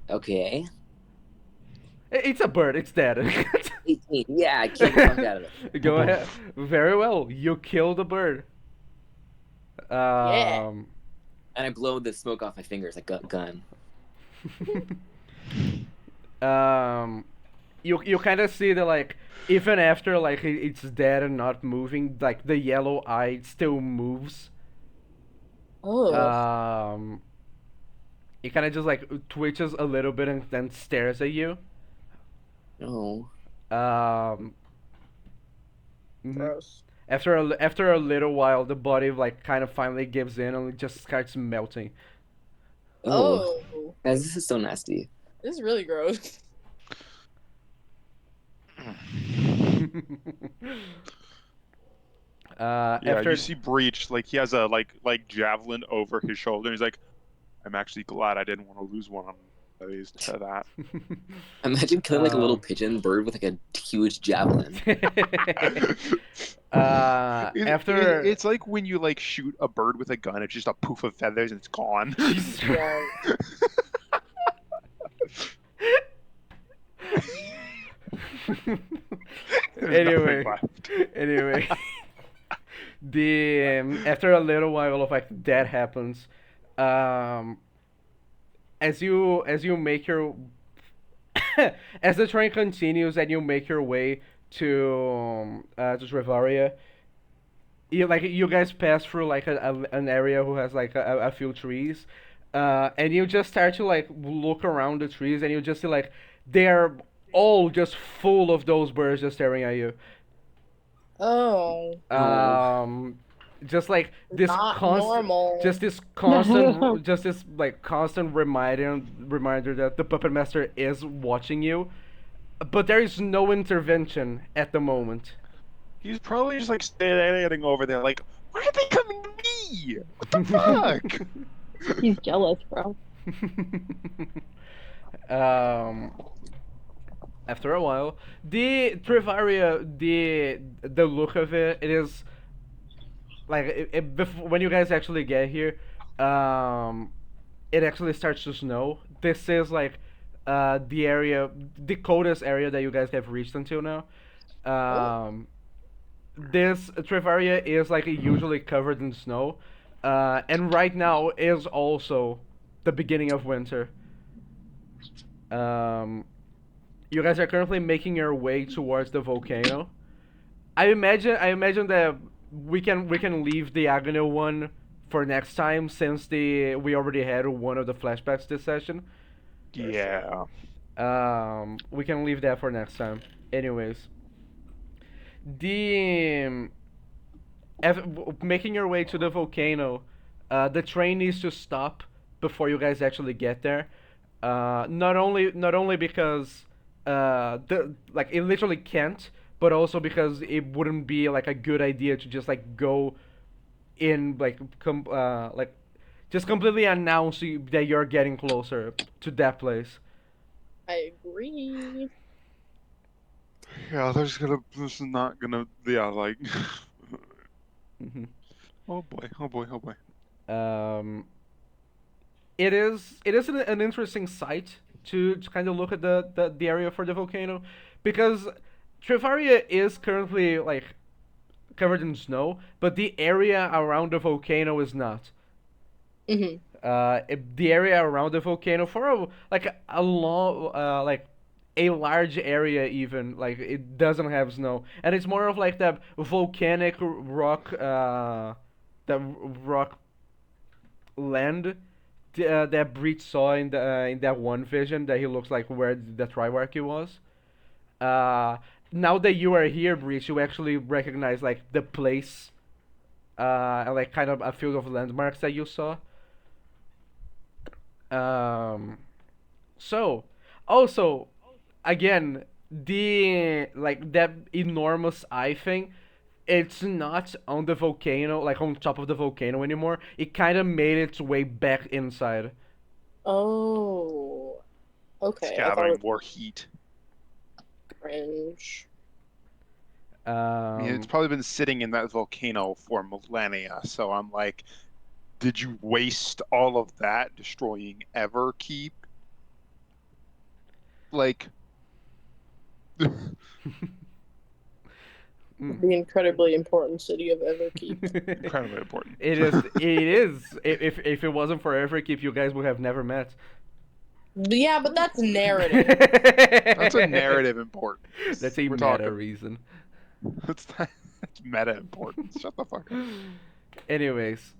Okay. It's a bird. It's dead. 18. Yeah, I killed the fuck out of it. Go ahead. Very well. You kill the bird. Yeah. And I blow the smoke off my fingers like a gun. You kind of see that like even after like it's dead and not moving, like the yellow eye still moves. Oh. It kind of just like twitches a little bit and then stares at you. No. Um, mhm. Gross. After a little while, the body like kind of finally gives in and it just starts melting. Oh. Oh. Guys, this is so nasty. This is really gross. Yeah, After you see Breach, like he has a like javelin over his shoulder. And he's like, I'm actually glad I didn't want to lose one of these to that. Imagine killing like a little Um. pigeon bird with like a huge javelin. After It's like when you like shoot a bird with a gun, it's just a poof of feathers and it's gone. Jesus Yeah. There's anyway, nothing left. anyway, after a little while of like that happens, as you make your as the train continues and you make your way to Trevaria, you guys pass through like an area who has like a few trees, and you just start to like look around the trees and you just see like they're all just full of those birds just staring at you. Oh. Just like this Not constant, normal. just this like constant reminder that the puppet master is watching you, but there is no intervention at the moment. He's probably just like standing over there, like, why are they coming to me? What the fuck? He's jealous, bro. um, After a while, the Trivaria, the look of it is like when you guys actually get here, it actually starts to snow. This is like the coldest area that you guys have reached until now. Um, this Trivaria is like usually covered in snow, and right now is also the beginning of winter. Um, you guys are currently making your way towards the volcano. I imagine that we can leave the Agony one for next time since we already had one of the flashbacks this session. Yeah. We can leave that for next time. Anyways, the making your way to the volcano, the train needs to stop before you guys actually get there. Not only because the like it literally can't, but also because it wouldn't be like a good idea to just like go in like just completely announce that you're getting closer to that place. I agree. Yeah, this is not gonna, yeah, like, hmm oh boy, oh boy, oh boy. It is an interesting sight to kind of look at the area for the volcano, because Trivaria is currently like covered in snow, but the area around the volcano is not. Hmm. The area around the volcano for a long, like a large area even, like it doesn't have snow, and it's more of like that volcanic rock, the rock land that Breach saw in that one vision that he looks like where the Triarchy was. Uh, Now that you are here, Breach, you actually recognize like the place, like kind of a field of landmarks that you saw. Um, so, also, again, the like that enormous eye thing, it's not on the volcano, like on top of the volcano anymore. It kind of made its way back inside. Oh, It's okay. I thought gathering it more heat. was cringe. I mean, it's Um, probably been sitting in that volcano for millennia. So I'm like, did you waste all of that destroying Everkeep? Like, mm. The incredibly important city of Everkeep. incredibly important. It is. It is. If it wasn't for Everkeep, you guys would have never met. Yeah, but that's narrative. That's a narrative importance. That's a We're meta talking. reason. That's meta importance. Shut the fuck up. Anyways,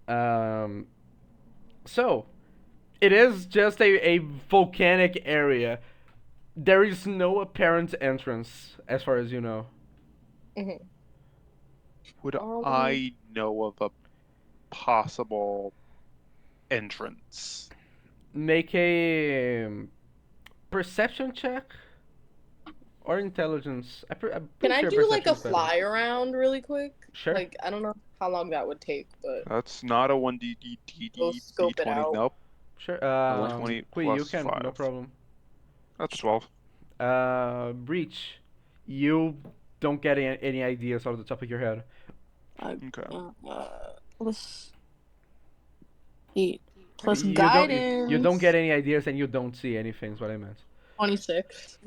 um, so it is just a volcanic area. There is no apparent entrance, as far as you know. Mhm. Would Um, I know of a possible entrance? Make a perception check or intelligence. I'm can pretty I sure do like perception a is better. fly around really quick? Sure. Like, I don't know how long that would take, but That's not a go scope it D20. out. Nope. Sure. What? 20 Qui, you plus can, no 5. problem. That's 12. Breach, you don't get any ideas off the top of your head. Okay. Plus 8 Okay, plus you don't guidance. get any ideas and you don't see anything. Is what I meant. 26.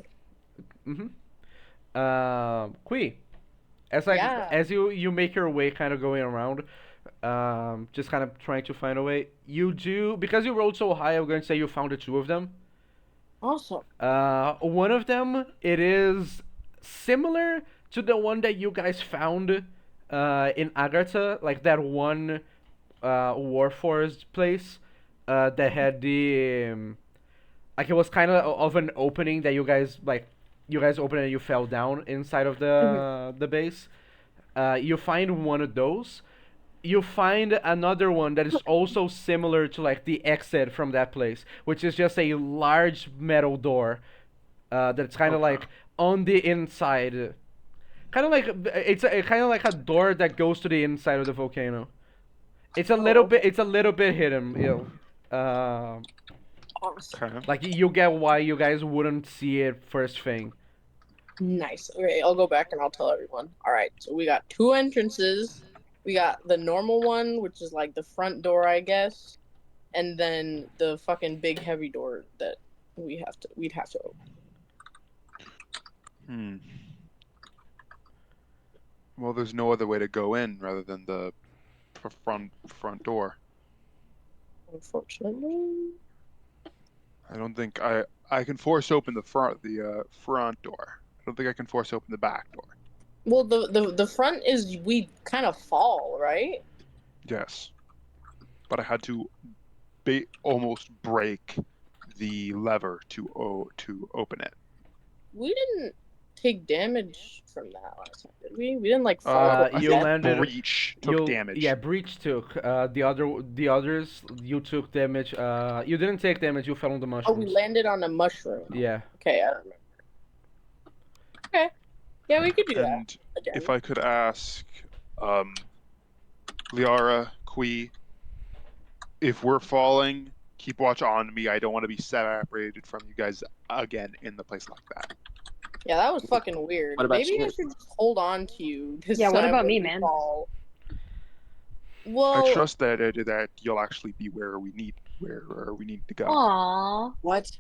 Qui, Yeah. as you make your way, kind of going around, just kind of trying to find a way. You do because you rolled so high. I'm going to say you found the two of them. Awesome. One of them, it is similar to the one that you guys found in Agartha, like that one Warforged place that had the like it was kind of an opening that you guys opened and you fell down inside of Mhm. the base. You find one of those. You find another one that is also similar to like the exit from that place, which is just a large metal door that's kind of Okay. like on the inside, kind of like it's kind of like a door that goes to the inside of the volcano. It's a little Okay. bit. It's a little bit hidden. Awesome. Okay. Like you get why you guys wouldn't see it first thing. Nice. Okay, I'll go back and I'll tell everyone. All right, so we got two entrances. We got the normal one, which is like the front door, I guess, and then the fucking big heavy door that we'd have to open. Hmm. Well, there's no other way to go in rather than the front door. Unfortunately. I don't think I can force open the front door. I don't think I can force open the back door. Well, the front is we kind of fall, right? Yes, but I had to almost break the lever to open it. We didn't take damage from that last time, did we? We didn't like fall to I You think death. landed. Breach took damage. Yeah, Breach took. The others, you took damage. You didn't take damage. You fell on the Oh, mushrooms. we landed on a mushroom. Yeah. Okay, I remember. Okay. Yeah, we could do that And again. if I could ask, Liara, Kui, if we're falling, keep watch on me. I don't want to be separated from you guys again in the place like that. Yeah, that was fucking weird. What about Maybe I you? should just hold on to you this Yeah, what time about when me, we man? fall. I Well, trust that you'll actually be where we need to go. Aww. What?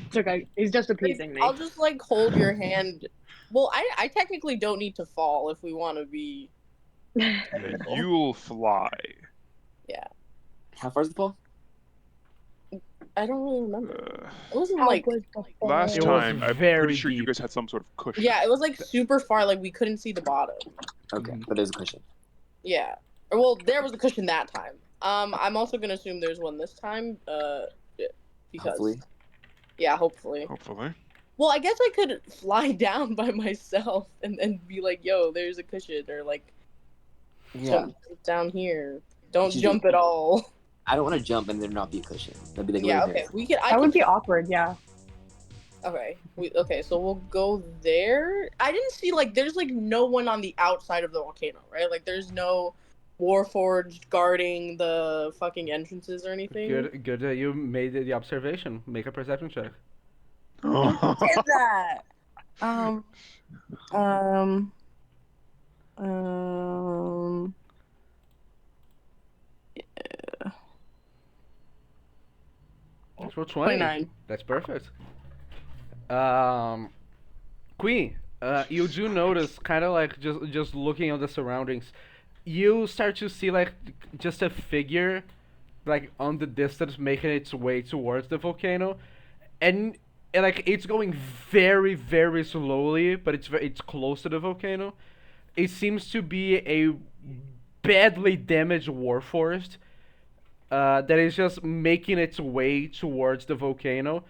It's okay. He's just appeasing me. I'll just like hold your hand. Well, I technically don't need to fall if we want to be. Yeah, you'll fly. Yeah, How far's the fall? I don't really remember. It wasn't How like. was the Last It was fall? time, I'm very pretty sure you deep. guys had some sort of cushion. Yeah, it was like super far. Like we couldn't see the bottom. Okay, Mhm. but there's a cushion. Yeah. Well, there was a cushion that time. I'm also gonna assume there's one this time. Because. Hopefully. Yeah, hopefully. Hopefully. Well, I guess I could fly down by myself and then be like, "Yo, there's a cushion," or like, Yeah. "Jump down here. Don't Just- jump at all." I don't want to jump and there not be a cushion. That'd be like Yeah. really Okay. We could. I That could. would be awkward. Yeah. Okay. So we'll go there. I didn't see like there's like no one on the outside of the volcano, right? Like there's no Warforged guarding the fucking entrances or anything. Good that you made the observation. Make a perception check. Did that? Um. Yeah. Natural 20. 29. That's perfect. Queen, you do notice, kind of like just looking at the surroundings, you start to see like just a figure, like on the distance, making its way towards the volcano, and like it's going very very slowly, but it's close to the volcano. It seems to be a badly damaged warforged that is just making its way towards the volcano.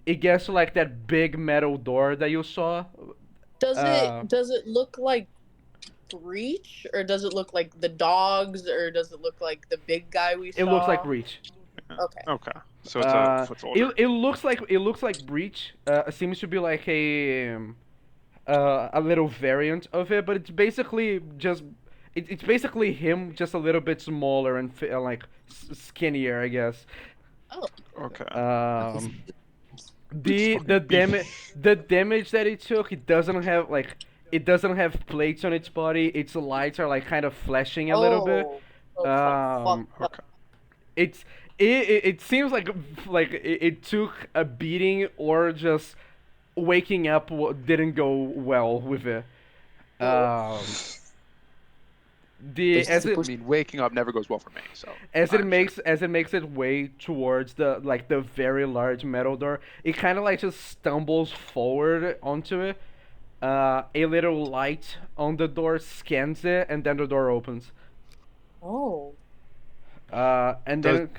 It gets to like that big metal door that you saw. Does Uh, it look like Breach, or does it look like the dogs, or does it look like the big guy we saw? It looks like Breach. Okay. Okay. So it's a foot older. It looks like Breach. It seems to be like a little variant of it, but it's basically just it's basically him, just a little bit smaller and like skinnier, I guess. Okay. The damage that it took, it doesn't have plates on its body. Its lights are like kind of flashing a little bit. Fuck. It seems like it took a beating, or just waking up didn't go well with it. I mean, waking up never goes well for me. So As it makes its way towards the very large metal door, it kind of like just stumbles forward onto it. A little light on the door scans it, and then the door opens. Oh. And then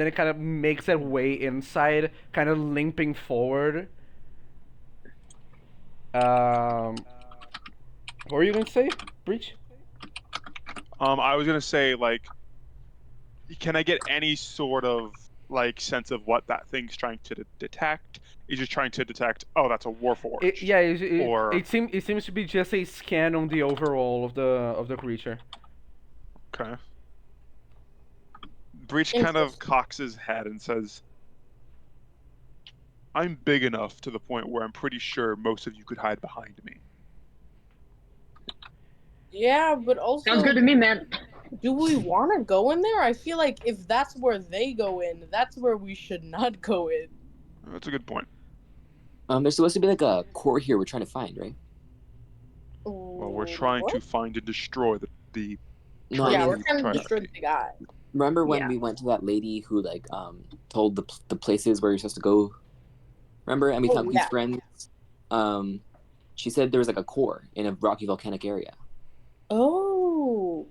it kind of makes its way inside, kind of limping forward. What were you gonna say, Breach? I was gonna say, like, can I get any sort of like sense of what that thing's trying to detect? Is just trying to detect, oh, that's a warforged. It seems to be just a scan on the overall of the creature. Okay. Breach kind of cocks his head and says, "I'm big enough to the point where I'm pretty sure most of you could hide behind me." Yeah, but also, Sounds good to me, man. do we want to go in there? I feel like if that's where they go in, that's where we should not go in. That's a good point. There's supposed to be like a core here we're trying to find, right? Well, we're trying to find and destroy the No, I Yeah, mean, we're trying to triarch. destroy the guy. remember when Yeah. we went to that lady who like told the places where you're supposed to go? Remember? And we Oh, found Pete's yeah. friends. She said there was like a core in a rocky volcanic area. Oh,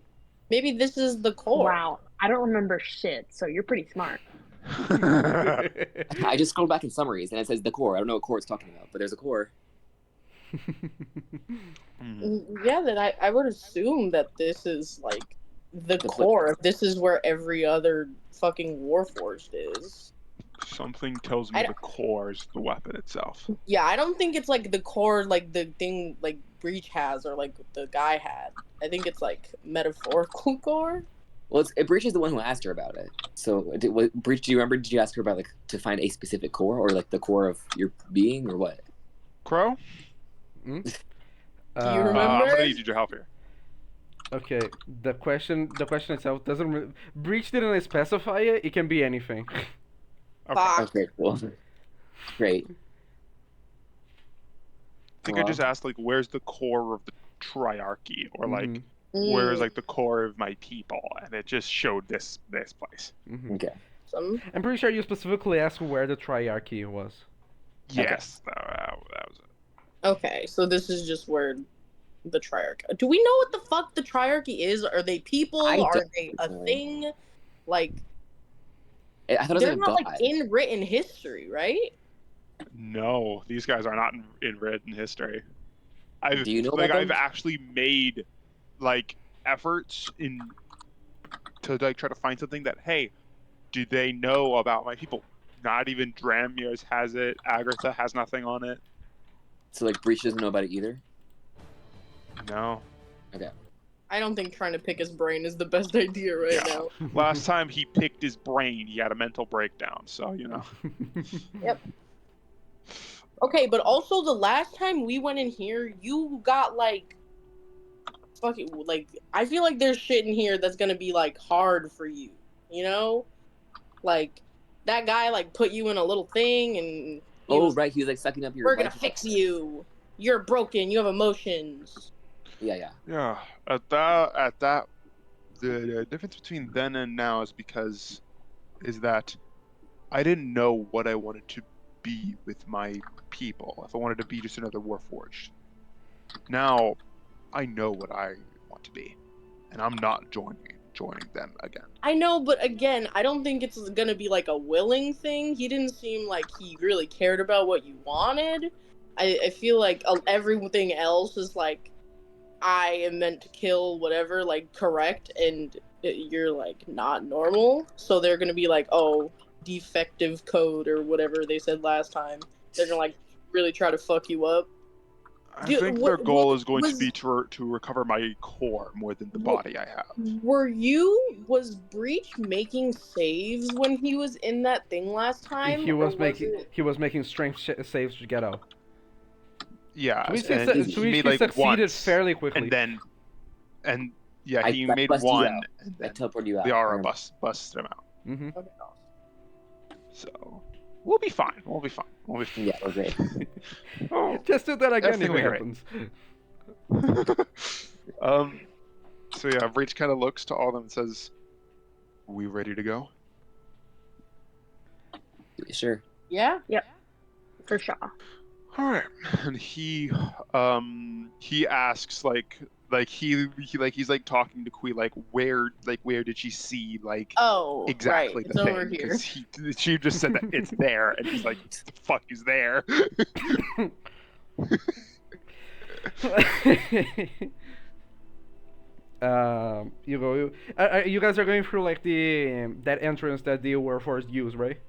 maybe this is the core. Wow. I don't remember shit, so you're pretty smart. I just scrolled back in summaries and it says the core. I don't know what core it's talking about, but there's a core. Yeah, then I would assume that this is like the core. This is where every other fucking Warforged is. Something tells me I the core is the weapon itself. Yeah, I don't think it's like the core, like the thing like Breach has or like the guy had. I think it's like metaphorical core. Well, Breach is the one who asked her about it. So, Breach, do you remember? Did you ask her about like to find a specific core, or like the core of your being, or what? Crow? Do you I'm remember? gonna need your help here. Okay, the question itself doesn't. Breach didn't specify it. It can be anything. Okay. Fuck. Okay, cool. Great. I think I just asked like, where's the core of the triarchy, or like, Mhm. where's like the core of my people, and it just showed this place. Mhm. Okay. Some. I'm pretty sure you specifically asked where the triarchy was. Yes, that was it. Okay, so this is just where the triarch. Do we know what the fuck the triarchy is? Are they people? I Are don't they a know. thing? Like, I thought it was they're like a not god. like in written history, right? No, these guys are not in written history. Do you know I've about them? actually made like efforts to like try to find something that, hey, do they know about my people? Not even Dramios has it. Agartha has nothing on it. So like Breach doesn't know about it either. No. I don't think trying to pick his brain is the best idea right Yeah. now. Last time he picked his brain, he had a mental breakdown. So Yep. Okay, but also the last time we went in here, you got like fucking like I feel like there's shit in here that's gonna be like hard for you, you know? Like that guy like put you in a little thing and he was, Right. He was like sucking up your. we're gonna life fix force. you. You're broken. You have emotions. Yeah. yeah. At that, the difference between then and now is that I didn't know what I wanted to be with my people. If I wanted to be just another Warforged. Now I know what I want to be, and I'm not joining them again. I know, but again, I don't think it's gonna be like a willing thing. He didn't seem like he really cared about what you wanted. I feel like everything else is like, I am meant to kill whatever, like correct, and you're like not normal. So they're gonna be like, oh, defective code or whatever they said last time. They're gonna like really try to fuck you up. I think their goal is going to be to recover my core more than the body I have. Was Breach making saves when he was in that thing last time? He was making it... strength saves to get out. Yeah, To which and he made like succeeded once, fairly quickly. And yeah, he I made busted you one, out. and I then teleported you out. the I aura remember. busted him out. Mm-hmm. Okay. So we'll be fine. We'll be fine. We'll be fine. Yeah, we're great. Oh, Just do that again if everything it will be great. happens. So yeah, Breach kind of looks to all of them and says, "We ready to go?" Sure. Yeah. For sure. All right. And he asks he's like talking to Kui like where did she see like Oh, exactly right. the It's thing, over here. because she just said that it's there, and he's like, what the fuck is there? you guys are going through like that entrance that the Warforged use, right?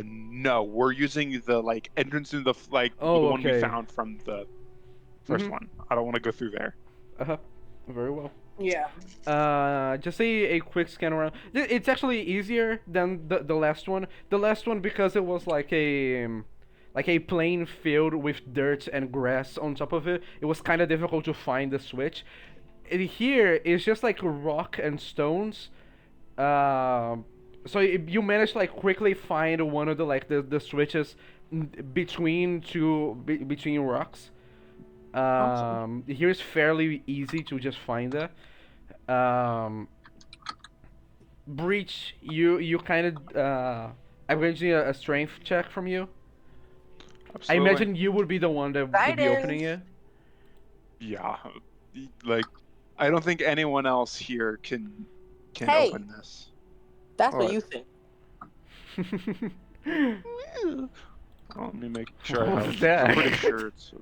No, we're using the like entrance into the the one we okay. found from the first one. I don't want to go through there. Very well. Yeah. Just a quick scan around. It's actually easier than the last one. The last one, because it was like a plain field with dirt and grass on top of it. It was kind of difficult to find the switch. Here it's just like rock and stones. So you managed to like quickly find one of the switches between between rocks. Awesome. Here's fairly easy to just find it. Breach, you kind of I'm going to need a strength check from you. Absolutely. I imagine you would be the one that would be opening it. Yeah, like I don't think anyone else here can Hey. open this. That's What what you think. Let me make sure I What's have. that? I'm pretty sure it's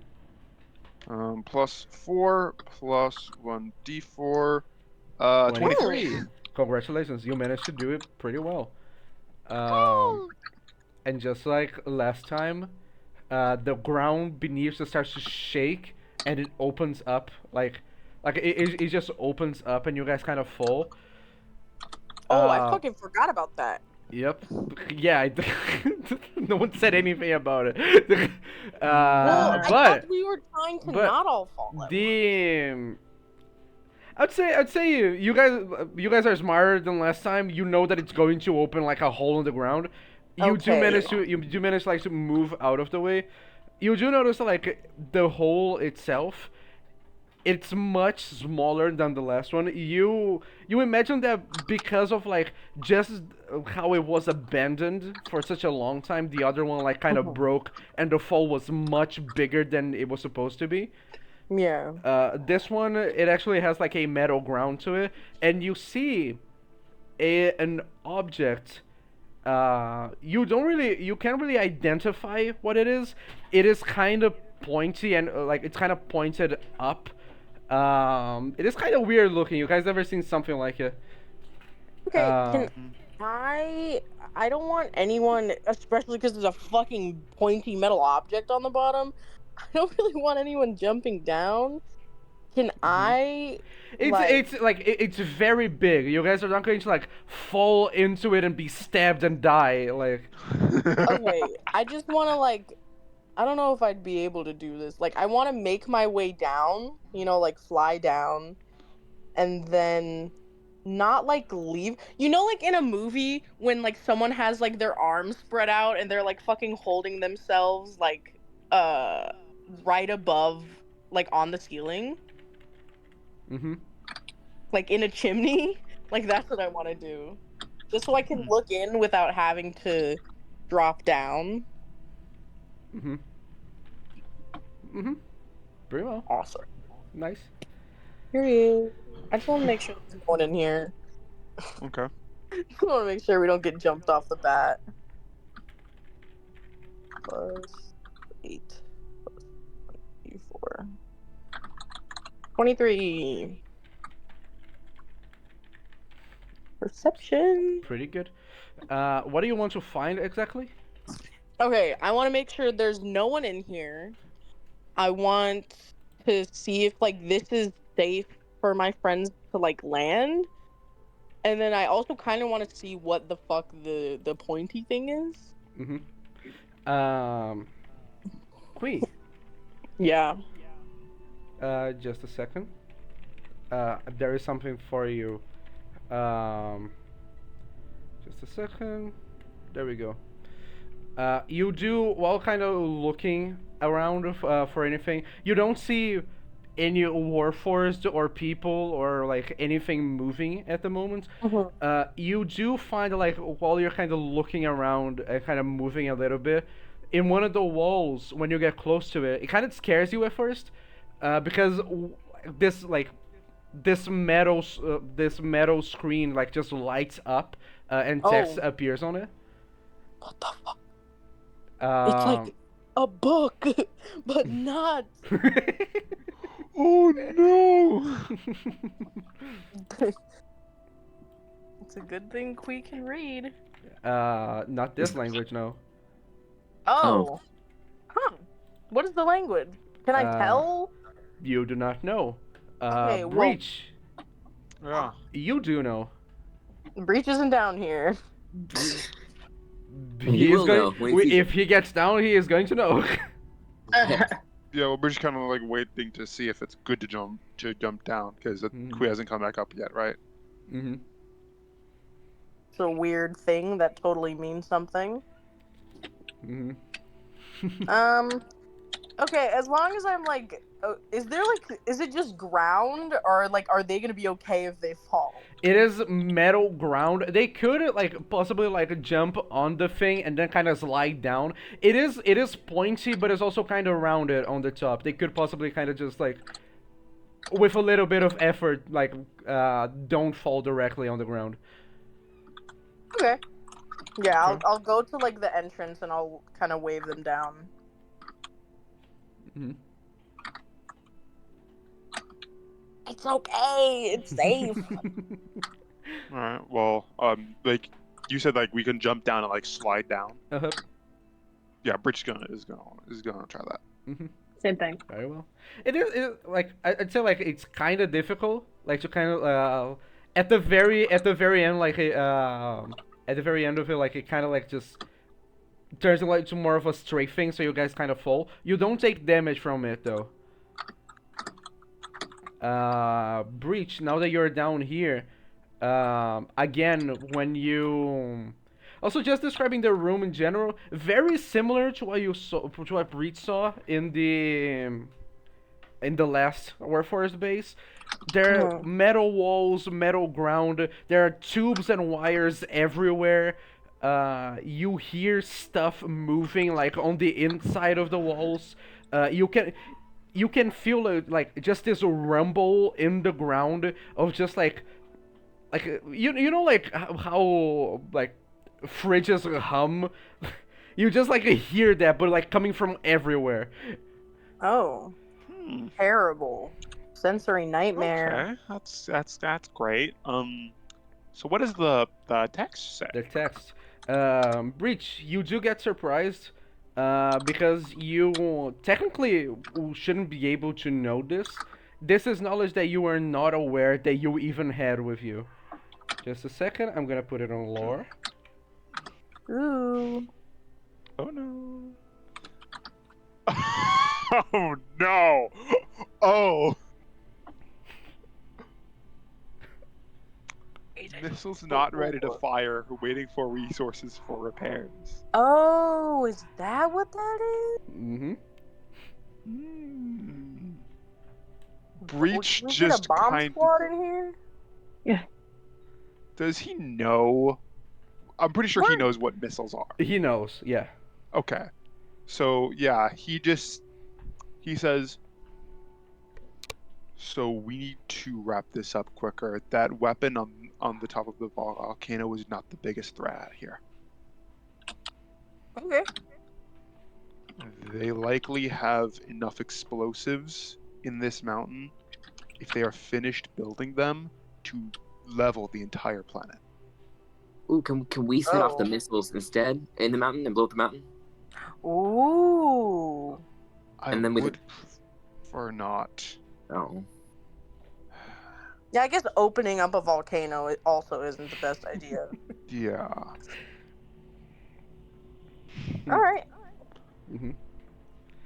+4 plus 1d4, 23. Congratulations, you managed to do it pretty well. And just like last time, the ground beneath starts to shake, and it opens up it just opens up, and you guys kind of fall. Oh, I fucking forgot about that. Yep. Yeah. No one said anything about it. Well, I but thought we were trying to not all fall at once. I'd say you guys are smarter than last time. You know that it's going to open like a hole in the ground. Okay. You do manage like to move out of the way. You do notice that, like the hole itself, it's much smaller than the last one. You imagine that because of like just how it was abandoned for such a long time, the other one like kind of broke and the fall was much bigger than it was supposed to be. Yeah. This one, it actually has like a metal ground to it, and you see an object. You can't really identify what it is. It is kind of pointy and like it's kind of pointed up. It is kind of weird looking. You guys ever seen something like it? Okay. Uh, I I don't want anyone, especially because there's a fucking pointy metal object on the bottom. I don't really want anyone jumping down. Can I it's very big. You guys are not going to like fall into it and be stabbed and die. Like, okay, I just want to I don't know if I'd be able to do this. Like I want to make my way down, like fly down and then not like leave. Like in a movie when like someone has like their arms spread out and they're like fucking holding themselves like uh right above like on the ceiling, mhm, like in a chimney. Like that's what I want to do. Just so I can look in without having to drop down. mhm, mhm. Very well. Awesome. Nice. Period. I just want to make sure there's no one in here. Okay. I want to make sure we don't get jumped off the bat. Plus 8 plus 24. 23. Perception. Pretty good. What do you want to find exactly? Okay, I want to make sure there's no one in here. I want to see if like this is safe for my friends to like land. And then I also kind of want to see what the fuck the pointy thing is. Mhm. Queen. Yeah. Just a second. There is something for you. Just a second. There we go. You do, while kind of looking around for anything, you don't see any warforged or people or like anything moving at the moment. You do find like while you're kind of looking around and kind of moving a little bit, in one of the walls when you get close to it, it kind of scares you at first, because this like this metal screen like just lights up, and text Oh. appears on it. What the fuck? It's like a book, but not. Oh no! It's a good thing Kui can read. Not this language, no. Oh. Huh. What is the language? Can I tell? You do not know. Okay, well- Breach, Yeah. you do know. Breach isn't down here. He will is know going. when he sees If he gets down, he is going to know. Yeah, well, we're just kind of like waiting to see if it's good to jump down because Kui hasn't come back up yet, right? Mm-hmm. It's a weird thing that totally means something. Mm-hmm. Okay, as long as I'm like, is it just ground, or like, are they gonna be okay if they fall? It is metal ground. They could like possibly like jump on the thing and then kind of slide down. It is pointy, but it's also kind of rounded on the top. They could possibly kind of just like, with a little bit of effort, like don't fall directly on the ground. Okay. Yeah, I'll go to like the entrance and I'll kind of wave them down. Mm-hmm. It's okay. It's safe. All right. Well, like you said, like we can jump down and like slide down. Uh-huh. Yeah, Bridge is gonna try that. Mm-hmm. Same thing. Very well. It is like I'd say like it's kind of difficult, like to kind of at the very end, like at the very end of it, like it kind of like just turns like to more of a straight thing, so you guys kind of fall. You don't take damage from it though. Breach, now that you're down here, again, when you also just describing the room in general, very similar to what you saw, to what Breach saw in the last Warforged base. There are Mhm. metal walls, metal ground. There are tubes and wires everywhere. You hear stuff moving like on the inside of the walls. You can feel like just this rumble in the ground of just you know like how like fridges hum. You just like hear that, but like coming from everywhere. Oh, Hmm. terrible. Sensory nightmare. Okay, that's great. So what does the text say? The text. Breach, you do get surprised because you technically shouldn't be able to know this. This is knowledge that you were not aware that you even had with you. Just a second, I'm gonna put it on lore. Ooh. Oh no. Oh no. Oh. Missiles not ready to fire, waiting for resources for repairs. Oh, is that what that is? Mm-hmm. Hmm. Can Breach we get a just bomb kind. squad in here? Does he know? I'm pretty sure he What? knows what missiles are. He knows, yeah. Okay. So yeah, he says, so we need to wrap this up quicker. That weapon on the top of the volcano is not the biggest threat here. Okay. They likely have enough explosives in this mountain, if they are finished building them, to level the entire planet. Ooh, can we set off the Oh. missiles instead in the mountain and blow up the mountain? Ooh. I And then we would prefer not. Oh. Yeah, I guess opening up a volcano also isn't the best idea. Yeah. All right. Mm-hmm.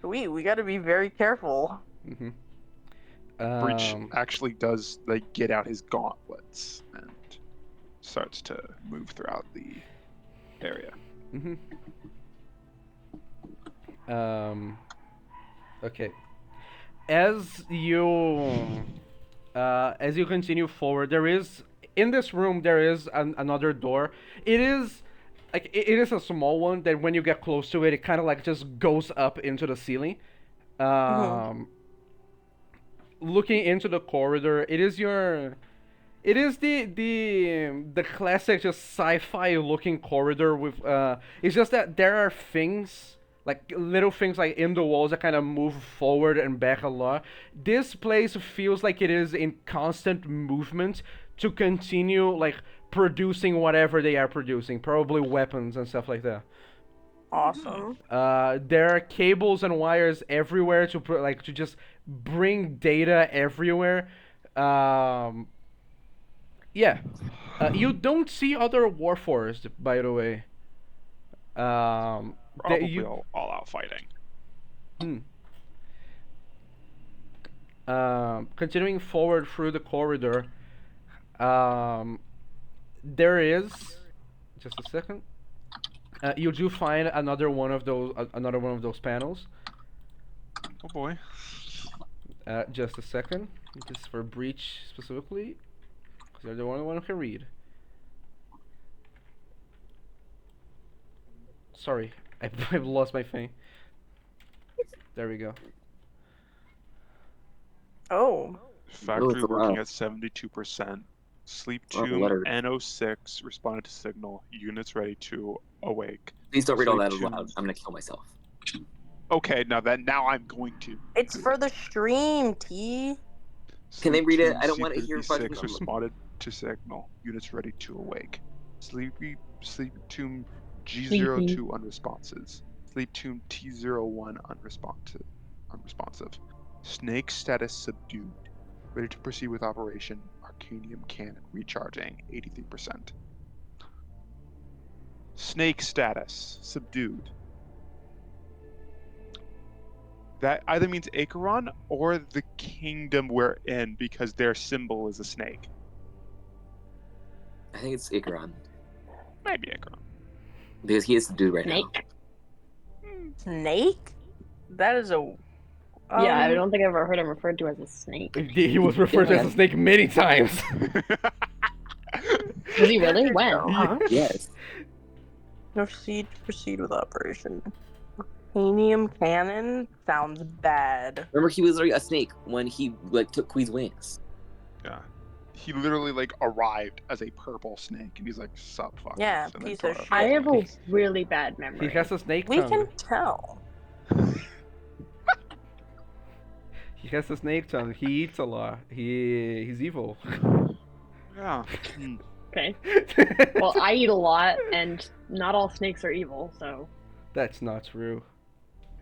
We got to be very careful. Mm-hmm. Breach actually does get out his gauntlets and starts to move throughout the area. Mm-hmm. Okay. As you continue forward, there is in this room there is another door. It is it is a small one that when you get close to it, it kind of like just goes up into the ceiling. Um, Looking into the corridor, it is the classic just sci-fi looking corridor with it's just that there are things like little things like in the walls that kind of move forward and back a lot. This place feels like it is in constant movement to continue like producing whatever they are producing, probably weapons and stuff like that. Awesome. There are cables and wires everywhere to just bring data everywhere. Yeah. You don't see other Warforged, by the way. Probably all out fighting. Continuing forward through the corridor, there is just a second. You do find another one of those panels. Oh boy. Just a second. This is for Breach specifically, because they're the only one who can read. Sorry, I've lost my thing. There we go. Oh. Factory it's a working lot. at 72%. Sleep Lot of Tomb letters. NO6 responded to signal. Units ready to awake. Please don't read all Sleep that Tomb- aloud. I'm gonna kill myself. Okay, now I'm going to. It's for the stream, T. Can they Sleep read it? Tomb I don't want to hear C56 fucking. responded to signal. Units ready to awake. Sleep Tomb G02 unresponsive. Sleep Tomb T01 unresponsive. Snake status subdued. Ready to proceed with operation. Arcanium cannon recharging 83%. Snake status subdued. That either means Acheron or the kingdom we're in, because their symbol is a snake. I think it's Icaron Maybe Acheron. because he is the dude right now. Snake? Snake? That is a. Yeah, I don't think I've ever heard him referred to as a snake. He was referred to as a snake many times. Was he really? When? Huh? Yes. Proceed with operation. Cranium cannon sounds bad. Remember, he was already a snake when he like took Quee's wings. Yeah. He literally like arrived as a purple snake, and he's like, "Sup, fuck." Yeah, and then piece tore of up. shit. I have a really bad memory. He has a snake We tongue. can tell. He has a snake tongue. He eats a lot. He's evil. Yeah. Okay. Well, I eat a lot, and not all snakes are evil, so. That's not true.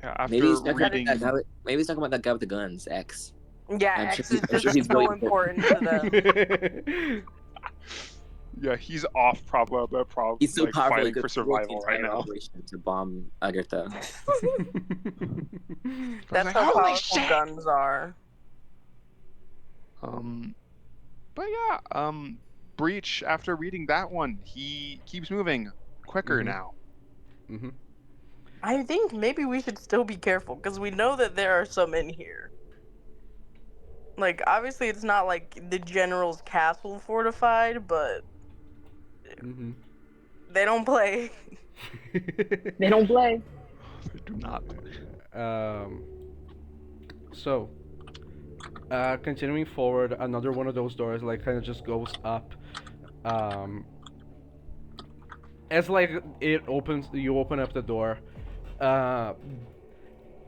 Yeah. After Maybe he's talking about reading, that guy. Maybe he's talking about that guy with the guns, X. Yeah, I'm X sure is he's- I'm just sure he's so really important to them. yeah, he's off problem He's so like powerful. he fighting could for thwart the survival right entire now. operation to bomb Agartha. That's like, how "Holy powerful shit!" guns are. But yeah, Breach, after reading that one, he keeps moving quicker Mhm. now. hmm I think maybe we should still be careful because we know that there are some in here. Like, obviously, it's not like the general's castle fortified, but hmm they don't play. They don't play. They do not. So, continuing forward, another one of those doors like kind of just goes up. As like it opens, you open up the door.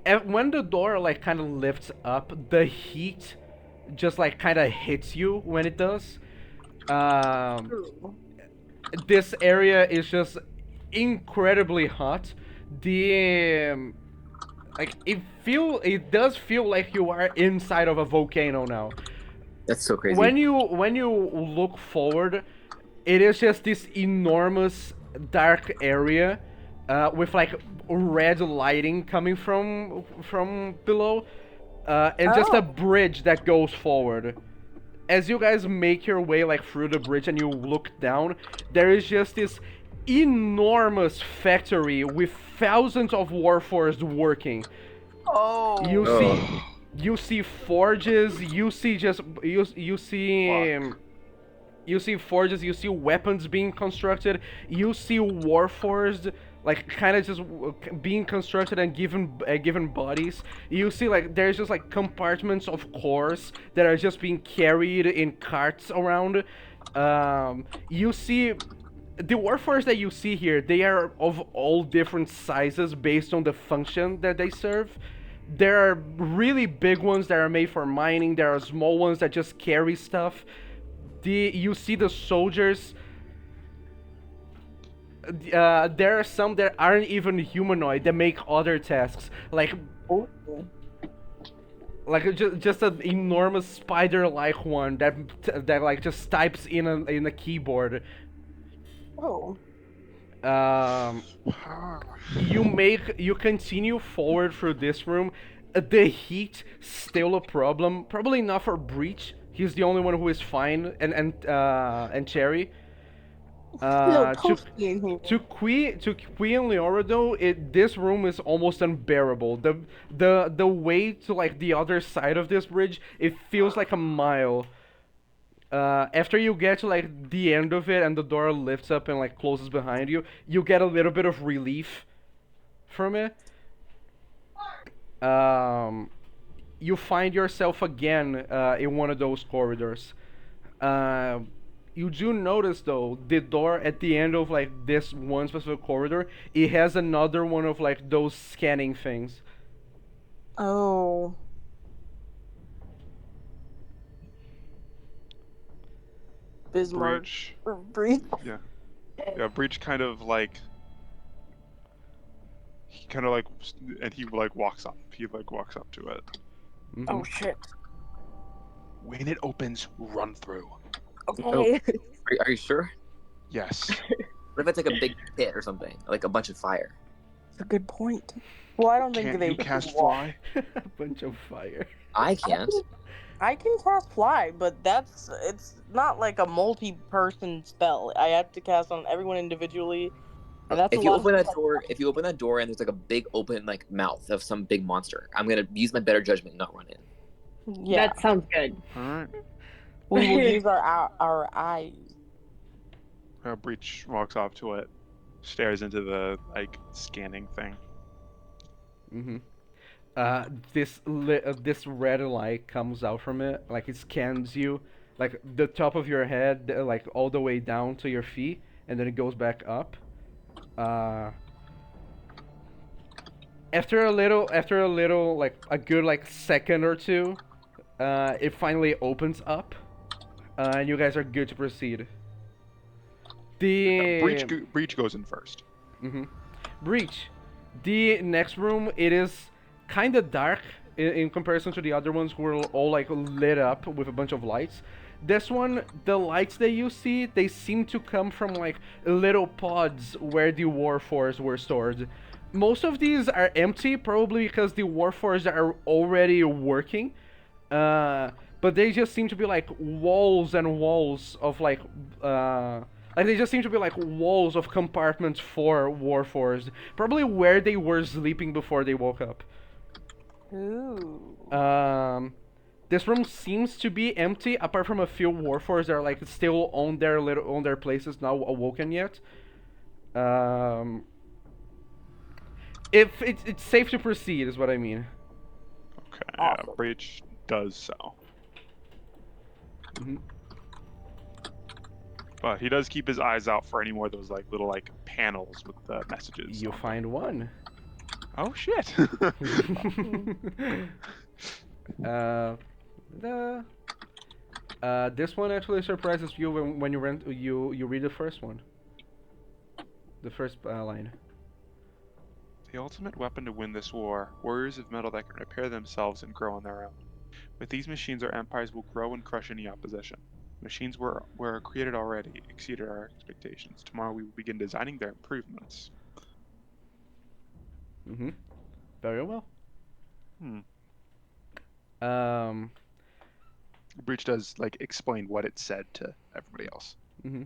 And when the door like kind of lifts up, the heat just like kind of hits you when it does. This area is just incredibly hot. Like it does feel like you are inside of a volcano now. That's so crazy. When you look forward, it is just this enormous dark area with like red lighting coming from below, and just a bridge that goes forward. As you guys make your way like through the bridge and you look down, there is just this enormous factory with thousands of warforged working. Oh. You see forges. You see forges. You see weapons being constructed. You see warforged like kind of just being constructed and given bodies. You see like there's just like compartments of cores that are just being carried in carts around. You see the warforged that you see here, they are of all different sizes based on the function that they serve. There are really big ones that are made for mining. There are small ones that just carry stuff. You see the soldiers. There are some that aren't even humanoid that make other tasks, like just an enormous spider-like one that like just types in a keyboard. Oh. You continue forward through this room. The heat still a problem. Probably not for Breach. He's the only one who is fine, and Cherry. To Kui and Leora though, this room is almost unbearable. The way to like the other side of this bridge, it feels like a mile. After you get to like the end of it and the door lifts up and like closes behind you, you get a little bit of relief from it. You find yourself again in one of those corridors. You do notice though, the door at the end of like this one specific corridor, it has another one of like those scanning things. Oh. Bismarck. Breach. Breach. Yeah, Breach kind of like and he like walks up. He like walks up to it. Mhm. Oh shit. When it opens, run through. Okay. Are you sure? Yes. What if it's like a big pit or something, like a bunch of fire? That's a good point. Well, I don't think Can't they you would cast walk. fly? A bunch of fire. I can't. I can cast fly, but it's not like a multi-person spell. I have to cast on everyone individually, and that's a If you lot open of. that door, if you open that door and there's like a big open like mouth of some big monster, I'm gonna use my better judgment and not run in. Yeah, That sounds good. All right. we will use our eyes. Breach walks off to it, stares into the like scanning thing. Mm-hmm. This red light comes out from it, like it scans you, like the top of your head, like all the way down to your feet, and then it goes back up. Uh, after a little, like a good like second or two, it finally opens up, and you guys are good to proceed. The Breach goes in first. Mm-hmm. Breach. The next room, it is kind of dark in comparison to the other ones who are all like lit up with a bunch of lights. This one, the lights that you see, they seem to come from like little pods where the Warforged were stored. Most of these are empty, probably because the Warforged are already working. But they just seem to be like walls and walls of like they just seem to be like walls of compartments for Warforged, probably where they were sleeping before they woke up. Ooh. This room seems to be empty, apart from a few Warforged that are like still on their places, not awoken yet. If it's safe to proceed, is what I mean. Okay. Awesome. Breach does so. Mm-hmm. But he does keep his eyes out for any more of those like little like panels with the messages. You find one. Oh shit. This one actually surprises you when you read the first one. The first line. The ultimate weapon to win this war, warriors of metal that can repair themselves and grow on their own. With these machines, our empires will grow and crush any opposition. Machines were created already, exceeded our expectations. Tomorrow we will begin designing their improvements. Mm-hmm. Very well. Hmm. Um. Breach does like explain what it said to everybody else Mm-hmm.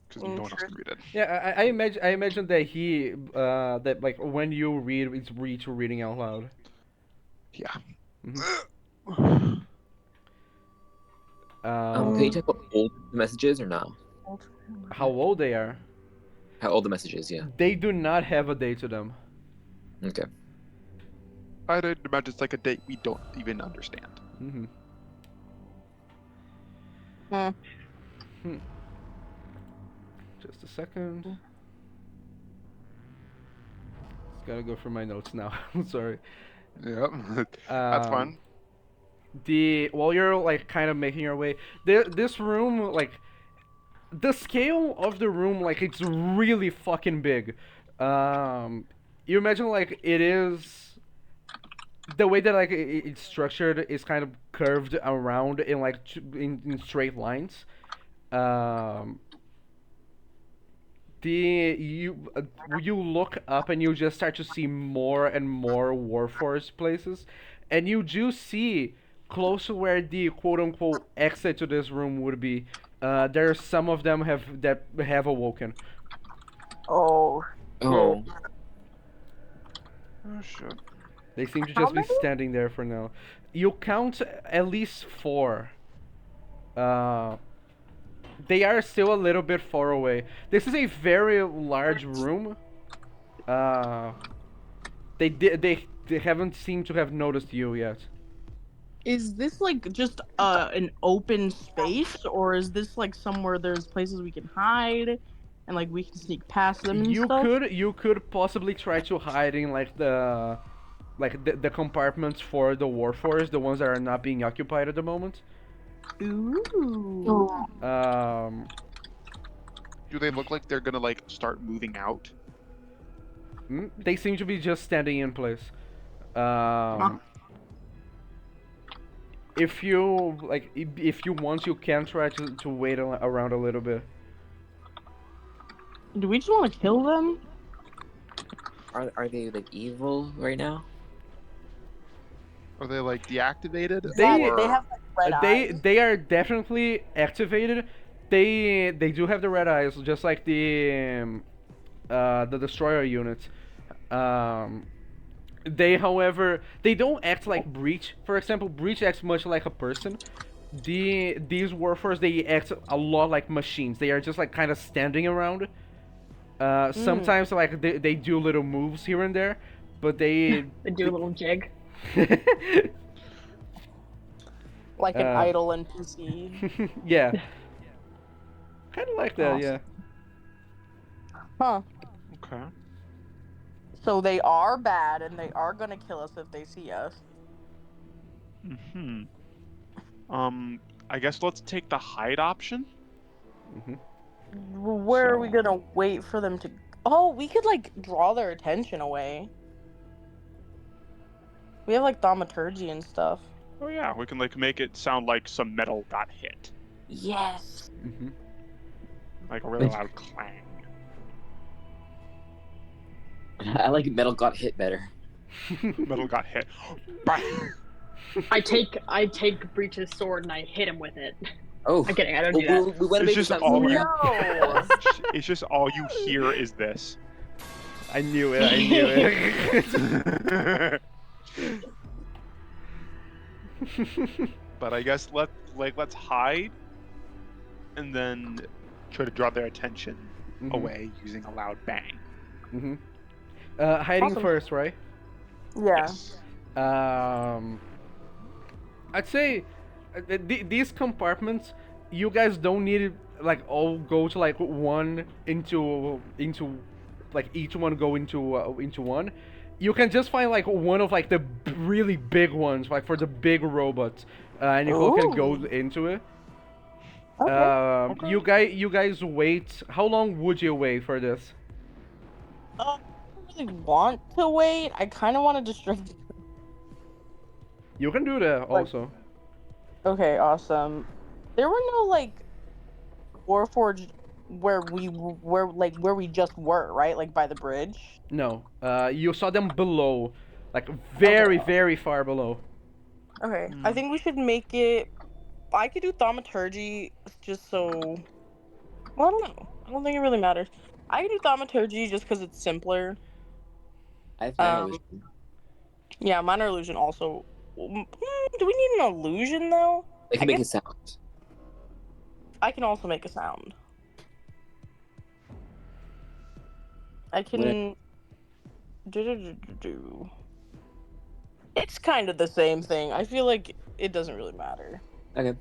because no one else can read it. Yeah, I imagine that that like when you read, it's Breach reading out loud. Yeah. Mm-hmm. Can you check what old the messages or no? How old they are? How old the messages? Yeah. They do not have a date to them. Okay. I'd imagine it's like a date we don't even understand. Mm-hmm. Just a second. Just gotta go for my notes now. I'm sorry. Yep. That's fun. While you're like kind of making your way, this room, like the scale of the room, like it's really fucking big. You imagine like it is the way that like it's structured is kind of curved around in like in straight lines. Um, you look up and you just start to see more and more Warforged places, and you do see close to where the quote unquote exit to this room would be. There are some of them that have awoken. Oh. Oh. Oh shit. They seem to How just be many? standing there for now. You count at least 4. They are still a little bit far away. This is a very large room. They haven't seemed to have noticed you yet. Is this like just an open space, or is this like somewhere there's places we can hide, and like we can sneak past them and stuff? You could possibly try to hide in like the compartments for the Warforged, the ones that are not being occupied at the moment. Ooh. Do they look like they're gonna like start moving out? They seem to be just standing in place. If you like, if you want, you can try to wait around a little bit. Do we just want to kill them? are they like evil right now? Are they like deactivated? They- Yeah, or... they have like red eyes. They are definitely activated. They do have the red eyes, just like the destroyer units. Um, however, they don't act like Breach. For example, Breach acts much like a person. These warforged, they act a lot like machines. They are just like kind of standing around. Sometimes like they do little moves here and there, but They do a little jig. Like an Uh, idle NPC. yeah, kind of like that. Awesome. Yeah. Huh. Okay. So they are bad and they are gonna kill us if they see us. Hmm. I guess let's take the hide option. Where are we So- gonna wait for them to? Oh, we could like draw their attention away. We have like thaumaturgy and stuff. Oh yeah, we can like make it sound like some metal got hit, Yes. Hmm. like a really loud clang. I like metal got hit better. Metal got hit. Bang! I take Breach's sword and I hit him with it. Oh, I'm kidding. I don't do that. we want to It's make just it all sound you. No. It's just all you hear is this. I knew it. I knew it. But I guess let's hide, and then try to draw their attention Mhm. away using a loud bang. Mhm. Hiding Awesome. first, right? Yeah. Yes. I'd say these compartments, you guys don't need to like all go to like one into like each one go into one. You can just find like one of like the really big ones, like for the big robots, and you all can go Ooh. into it. Okay. Okay. You guys wait. How long would you wait for this? I don't really want to wait. I kind of want to distract. You can do that also. Okay, awesome. There were no like Warforged where we just were, right? Like by the bridge. No, you saw them below, like very, very far below. Okay. I think we should make it. I could do thaumaturgy just so. Well, I don't know. I don't think it really matters. I can do thaumaturgy just because it's simpler. I have no Um, Yeah, minor illusion also. Do we need an illusion though? They I can make a guess- sound. I can also make a sound. I can. Do. It's kind of the same thing. I feel like it doesn't really matter. Okay.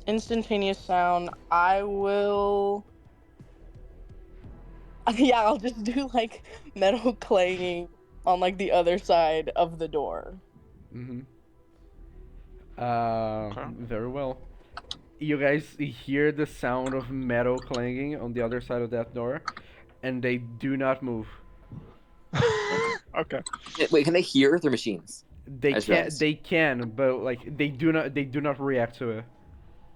Instantaneous sound. I will. Yeah, I'll just do like metal clanging on like the other side of the door. Mm-hmm. Okay. Very well. You guys hear the sound of metal clanging on the other side of that door, and they do not move. Okay. Wait, can they hear their machines? They As can, rats. they can, but like they do not react to it.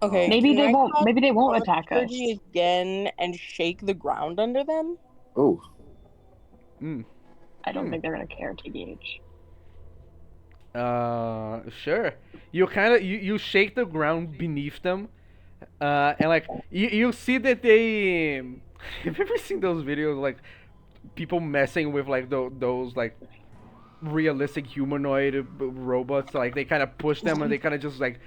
Okay. Maybe can they I won't. cast Maybe they won't attack us. thaumaturgy again and shake the ground under them. Oh, Mm. I don't think they're gonna care, TBH. Sure. You kind of you shake the ground beneath them, and like you see that they. Have you ever seen those videos like people messing with like those like realistic humanoid robots? Like they kind of push them and they kind of just like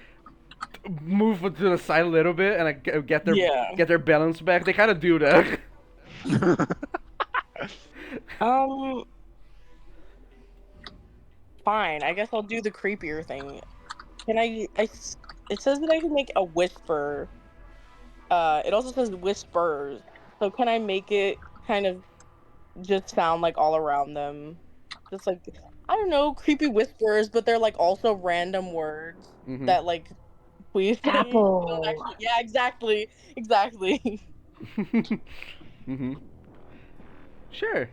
move to the side a little bit and like get their balance back. They kind of do that. Fine. I guess I'll do the creepier thing. Can it says that I can make a whisper. It also says whispers. So can I make it kind of just sound like all around them? Just like, I don't know, creepy whispers, but they're like also random words Mhm. that like we say. Apple. Don't actually, yeah, exactly. Exactly. Mhm. Sure.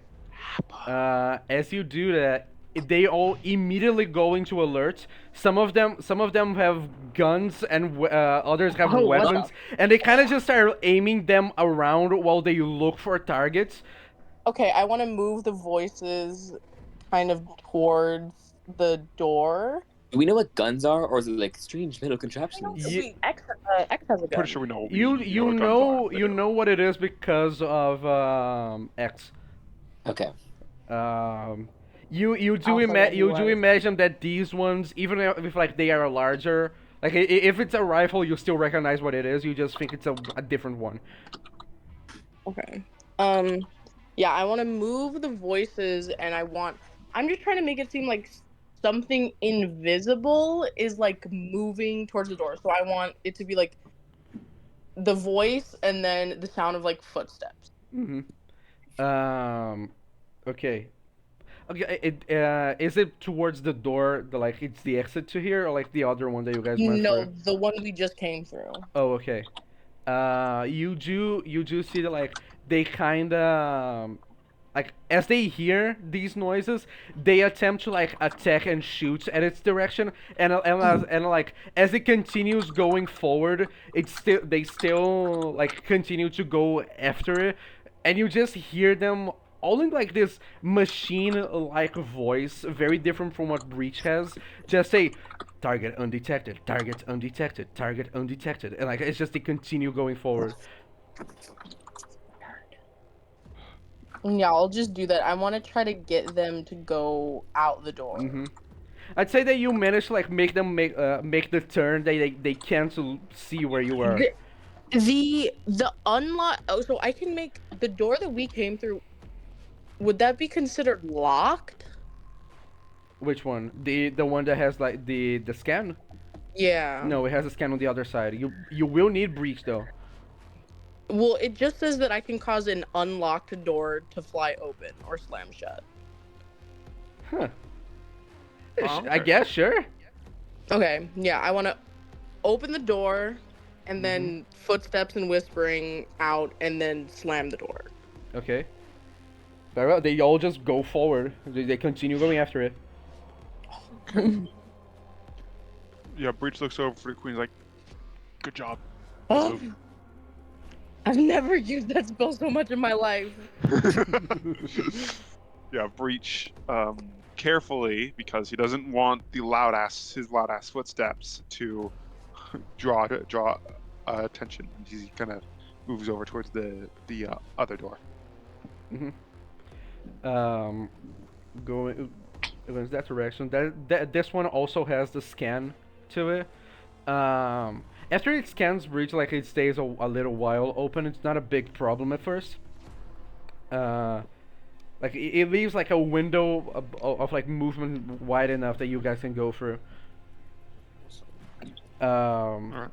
As you do that, they all immediately go into alert. Some of them have guns, and others have Oh, what weapons, and they kind of just start aiming them around while they look for targets. Okay, I want to move the voices kind of towards the door. Do we know what guns are, or is it like strange metal I know contraptions? that Ye- X has a gun. Pretty sure we know you what guns are. know what it is because of X. Okay. Um, Also that he you do was. imagine that these ones, even if like they are larger, like if it's a rifle, you still recognize what it is. You just think it's a different one. Okay. Yeah, I want to move the voices, and I'm just trying to make it seem like something invisible is like moving towards the door. So I want it to be like the voice and then the sound of like footsteps. Um, okay. Okay, is it towards the door, like it's the exit to here, or like the other one that you guys went No, through? the one we just came through. Oh, okay. You do see that like they kind of like as they hear these noises, they attempt to like attack and shoot at its direction, and like as it continues going forward, they still like continue to go after it, and you just hear them all in like this machine-like voice, very different from what Breach has. Just say, "Target undetected, target undetected, target undetected," and like it's just they continue going forward. Yeah, I'll just do that. I want to try to get them to go out the door. Mm-hmm. I'd say that you managed to like make them make the turn. They can't see where you are. The unlock. Oh, so I can make the door that we came through. Would that be considered locked? Which one? The one that has like the scan? Yeah. No, it has a scan on the other side. You will need breach though. Well, it just says that I can cause an unlocked door to fly open or slam shut. Huh. Oh, I okay. guess sure. Okay, yeah, I want to open the door and Mm-hmm. then footsteps and whispering out and then slam the door. Okay. Very well. They all just go forward. They continue going after it. Yeah, Breach looks over for the queen. Like, good job. Oh, I've never used that spell so much in my life. Yeah, Breach carefully, because he doesn't want his loud ass footsteps to draw attention. He kind of moves over towards the other door. Mm-hmm. Going in that direction. This one also has the scan to it. After it scans breach, like it stays a little while open. It's not a big problem at first. Like it leaves like a window of like movement wide enough that you guys can go through. Alright.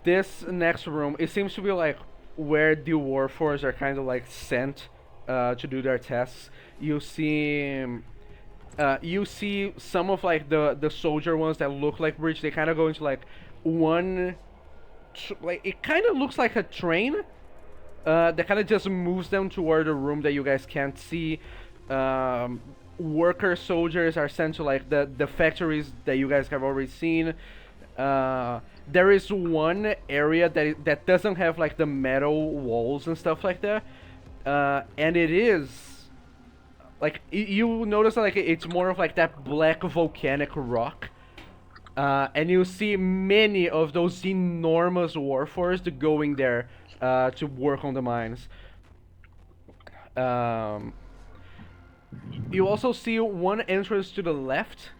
This next room, it seems to be like where the warforged are kind of like sent to do their tests. You see some of like the soldier ones that look like breach. They kind of go into like one, like it kind of looks like a train. That kind of just moves them toward a room that you guys can't see. Worker soldiers are sent to like the factories that you guys have already seen. There is one area that doesn't have like the metal walls and stuff like that, and it is like you notice that, like it's more of like that black volcanic rock. And you see many of those enormous warforged going there to work on the mines. You also see one entrance to the left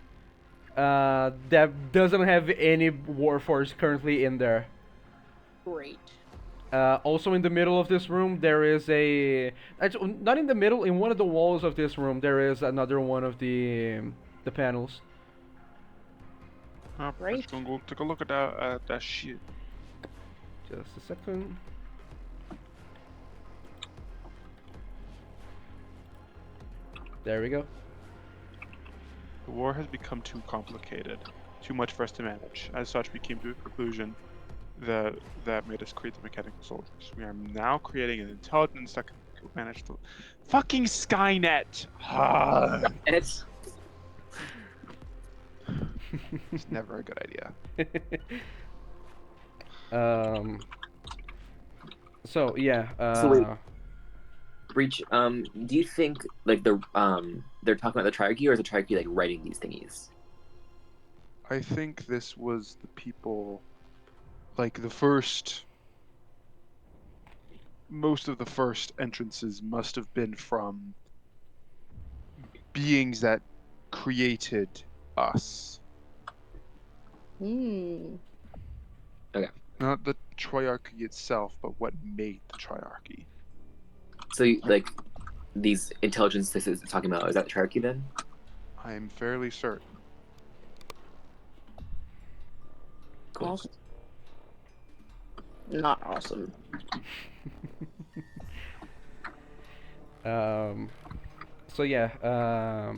that doesn't have any warforged currently in there. Great. Also in the middle of this room there is actually, not in the middle, in one of the walls of this room there is another one of the panels. Right. Let's go take a look at that shit. Just a second. There we go. The war has become too complicated, too much for us to manage. As such, we came to a conclusion that made us create the mechanical soldiers. We are now creating an intelligence that can manage the fucking Skynet. It's It's never a good idea. So yeah. So wait. Breach, do you think like they're talking about the triarchy, or is the triarchy like writing these thingies? I think this was the people, like the first. Most of the first entrances must have been from beings that created us, Hmm. not the triarchy itself, but what made the triarchy. So like these intelligence this is talking about, is that the triarchy then? I am fairly certain. Cool. Awesome. Not awesome. So yeah,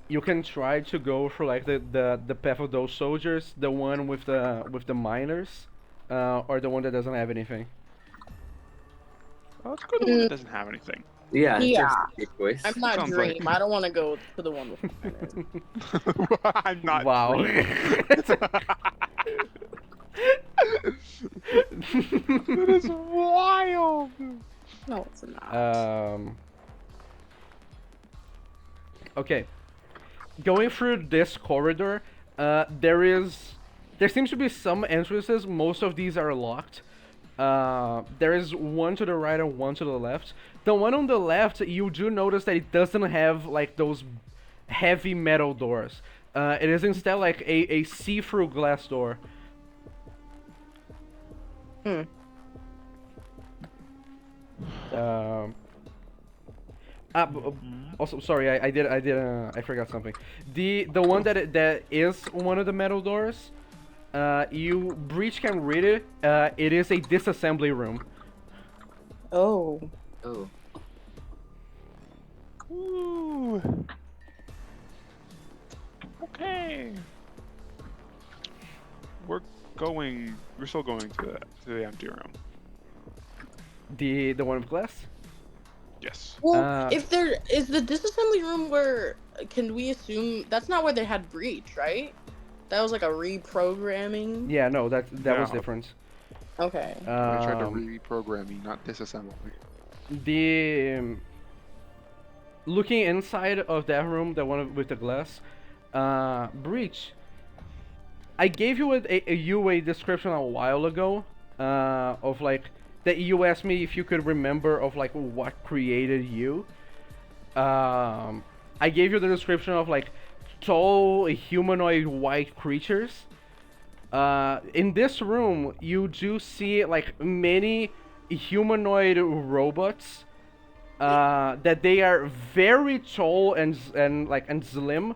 you can try to go for like the path of those soldiers, the one with the miners, or the one that doesn't have anything. Let's go to the one that doesn't have anything. Yeah, it Yeah. seems like a good choice. I'm not Sounds Dream. like- I don't want to go to the one with miners. I'm not. Wow. That is wild. No, it's not. Okay. Going through this corridor, there seems to be some entrances. Most of these are locked. There is one to the right and one to the left. The one on the left, you do notice that it doesn't have like those heavy metal doors. It is instead like a see-through glass door. Hmm. Um, also, sorry, I forgot something. The one that is one of the metal doors, Breach can read it. It is a disassembly room. Oh. Oh. Ooh. Okay. We're still going to the empty room. The one with glass. Yes. Well, if there is the disassembly room where, can we assume that's not where they had Breach, right? That was like a reprogramming. Yeah, no, that was No. different. Okay. They tried to reprogram me, not disassemble me. The looking inside of that room, the one with the glass, Breach. I gave you a description a while ago, of like that you asked me if you could remember of like what created you. I gave you the description of like tall humanoid white creatures. In this room, you do see like many humanoid robots. That they are very tall and slim.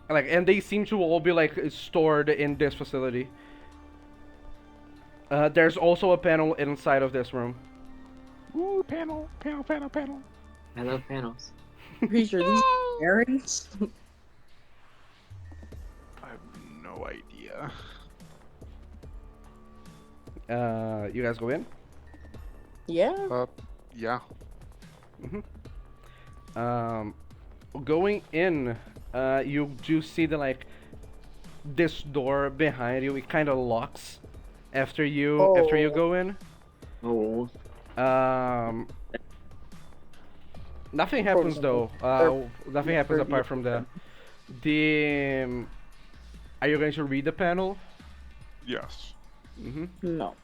And they seem to all be like stored in this facility. There's also a panel inside of this room. Ooh, panel. I love panels. Breach, are these parents? I have no idea. You guys go in. Yeah. Yeah. Going in, you do see the like this door behind you. It kind of locks after you go in. Oh. Nothing happens though. Nothing happens apart from that. Are you going to read the panel? Yes. No.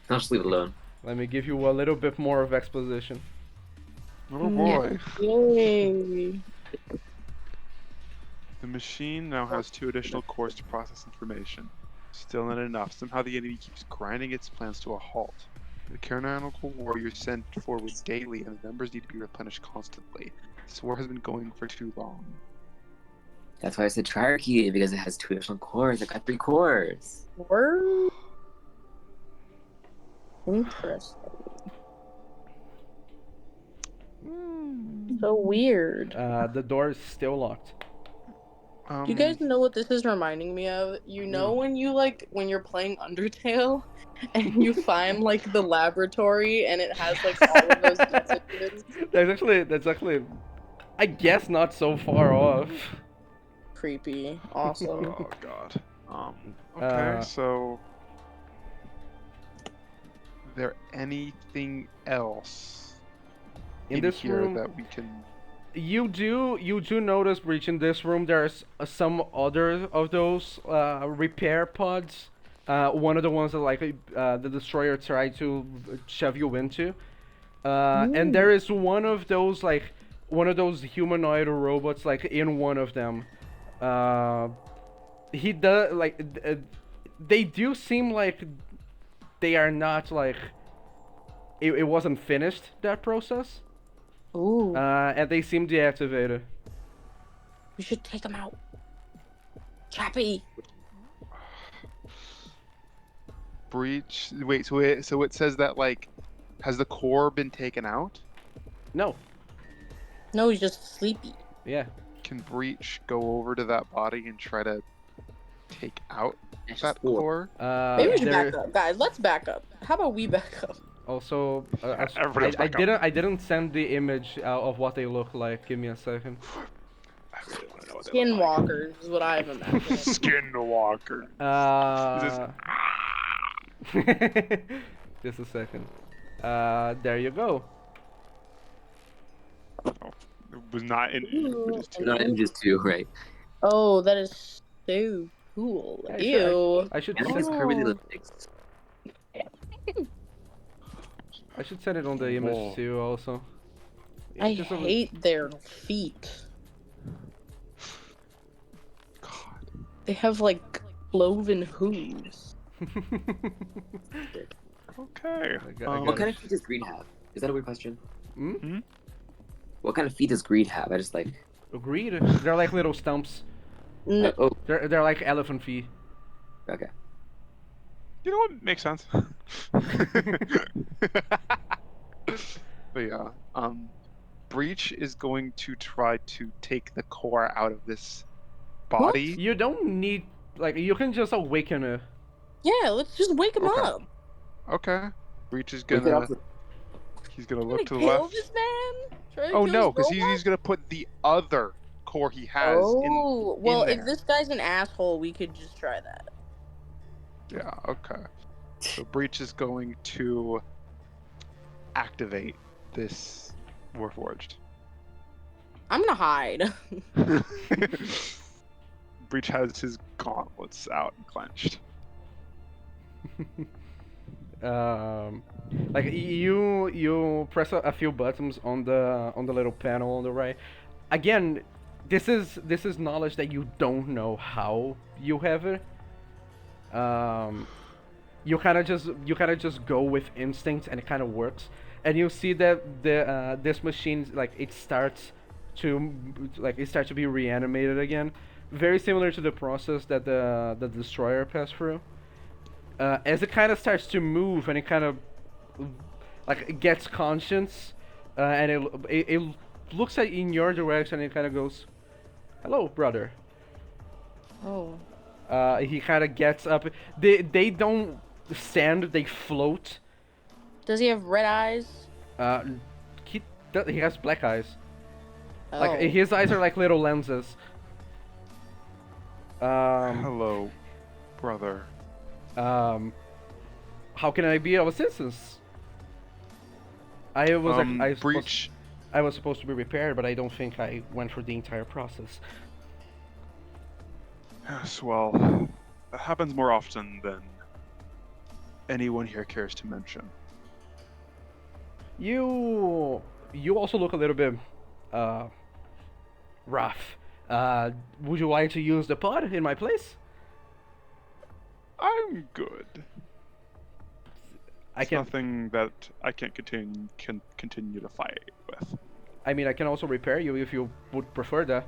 I'll just leave it alone. Let me give you a little bit more of exposition. Oh boy. Yay. The machine now has 2 additional cores to process information. Still not enough. Somehow the enemy keeps grinding its plans to a halt. The canonical warriors sent forward daily, and the numbers need to be replenished constantly. This war has been going for too long. That's why I said triarchy, because it has 2 additional cores. I got 3 cores. Word. Interesting. So weird. The door is still locked. Do you guys know what this is reminding me of? You know when you when you're playing Undertale and you find like the laboratory and it has like all of those messages? That's actually, I guess, not so far off. Creepy. Awesome. Oh god. Okay, so there anything else In this here room, that we can? you do notice, Breach, in this room there's some other of those repair pods. One of the ones that the destroyer tried to shove you into. And there is one of those humanoid robots in one of them. He does they do seem like they are not it wasn't finished, that process. Ooh, And they seem deactivated. we should take him out. Chappy. Breach. Wait, so it says that has the core been taken out? No. No, he's just sleepy. Yeah. Can Breach go over to that body and try to take out It's that just cool. core? Maybe we should there back up, guys. Let's back up. How about we back up? also Everybody's I back up. didn't send the image of what they look like. Give me a second. I really want to know what they look like. Skinwalkers is what I've imagined. Skinwalker. Just a second. There you go. Oh, it was not in images too. Not images too, right? Oh, that is so cool. Yeah, Ew. I should And send, he's curvy Oh. little legs. I should send it on the image Whoa. too. Also. I Just a- hate their feet. God. They have like cloven hooves. Okay. I got What it. kind of feet does Greed have? Is that a weird question? Hmm? What kind of feet does Greed have? I just like. Agreed. They're like little stumps. No, Oh, They're like elephant feet. okay. You know what makes sense? But yeah, Breach is going to try to take the core out of this body. You don't need you can just awaken it. yeah, let's just wake him Okay. up. Okay. Breach is Wake it gonna. up. He's gonna Trying look to the kill left. this man? Trying to Oh kill no, this because robot? he's gonna put the other core he has Oh, well, in if there. this guy's an asshole, we could just try that. Yeah. Okay. So Breach is going to activate this Warforged. I'm gonna hide. Breach has his gauntlets out and clenched. You press a few buttons on the little panel on the right. Again, this is knowledge that you don't know how you have it. You kind of just go with instinct, and it kind of works. And you see that this machine it starts to be reanimated again, very similar to the process that the destroyer passed through. As it kind of starts to move, and it kind of it gets conscience, and it looks in your direction, and it kind of goes, "Hello, brother." Oh. He kind of gets up. They don't stand; they float. Does he have red eyes? Uh, he has black eyes. Oh. Like his eyes are like little lenses. Hello, brother. How can I be of assistance? I was Breach. I was supposed to be repaired, but I don't think I went through the entire process. Yes, well, that happens more often than anyone here cares to mention. You also look a little bit rough. Would you like to use the pod in my place? I'm good. I It's can. nothing that I can't continue to fight with. I mean, I can also repair you if you would prefer that.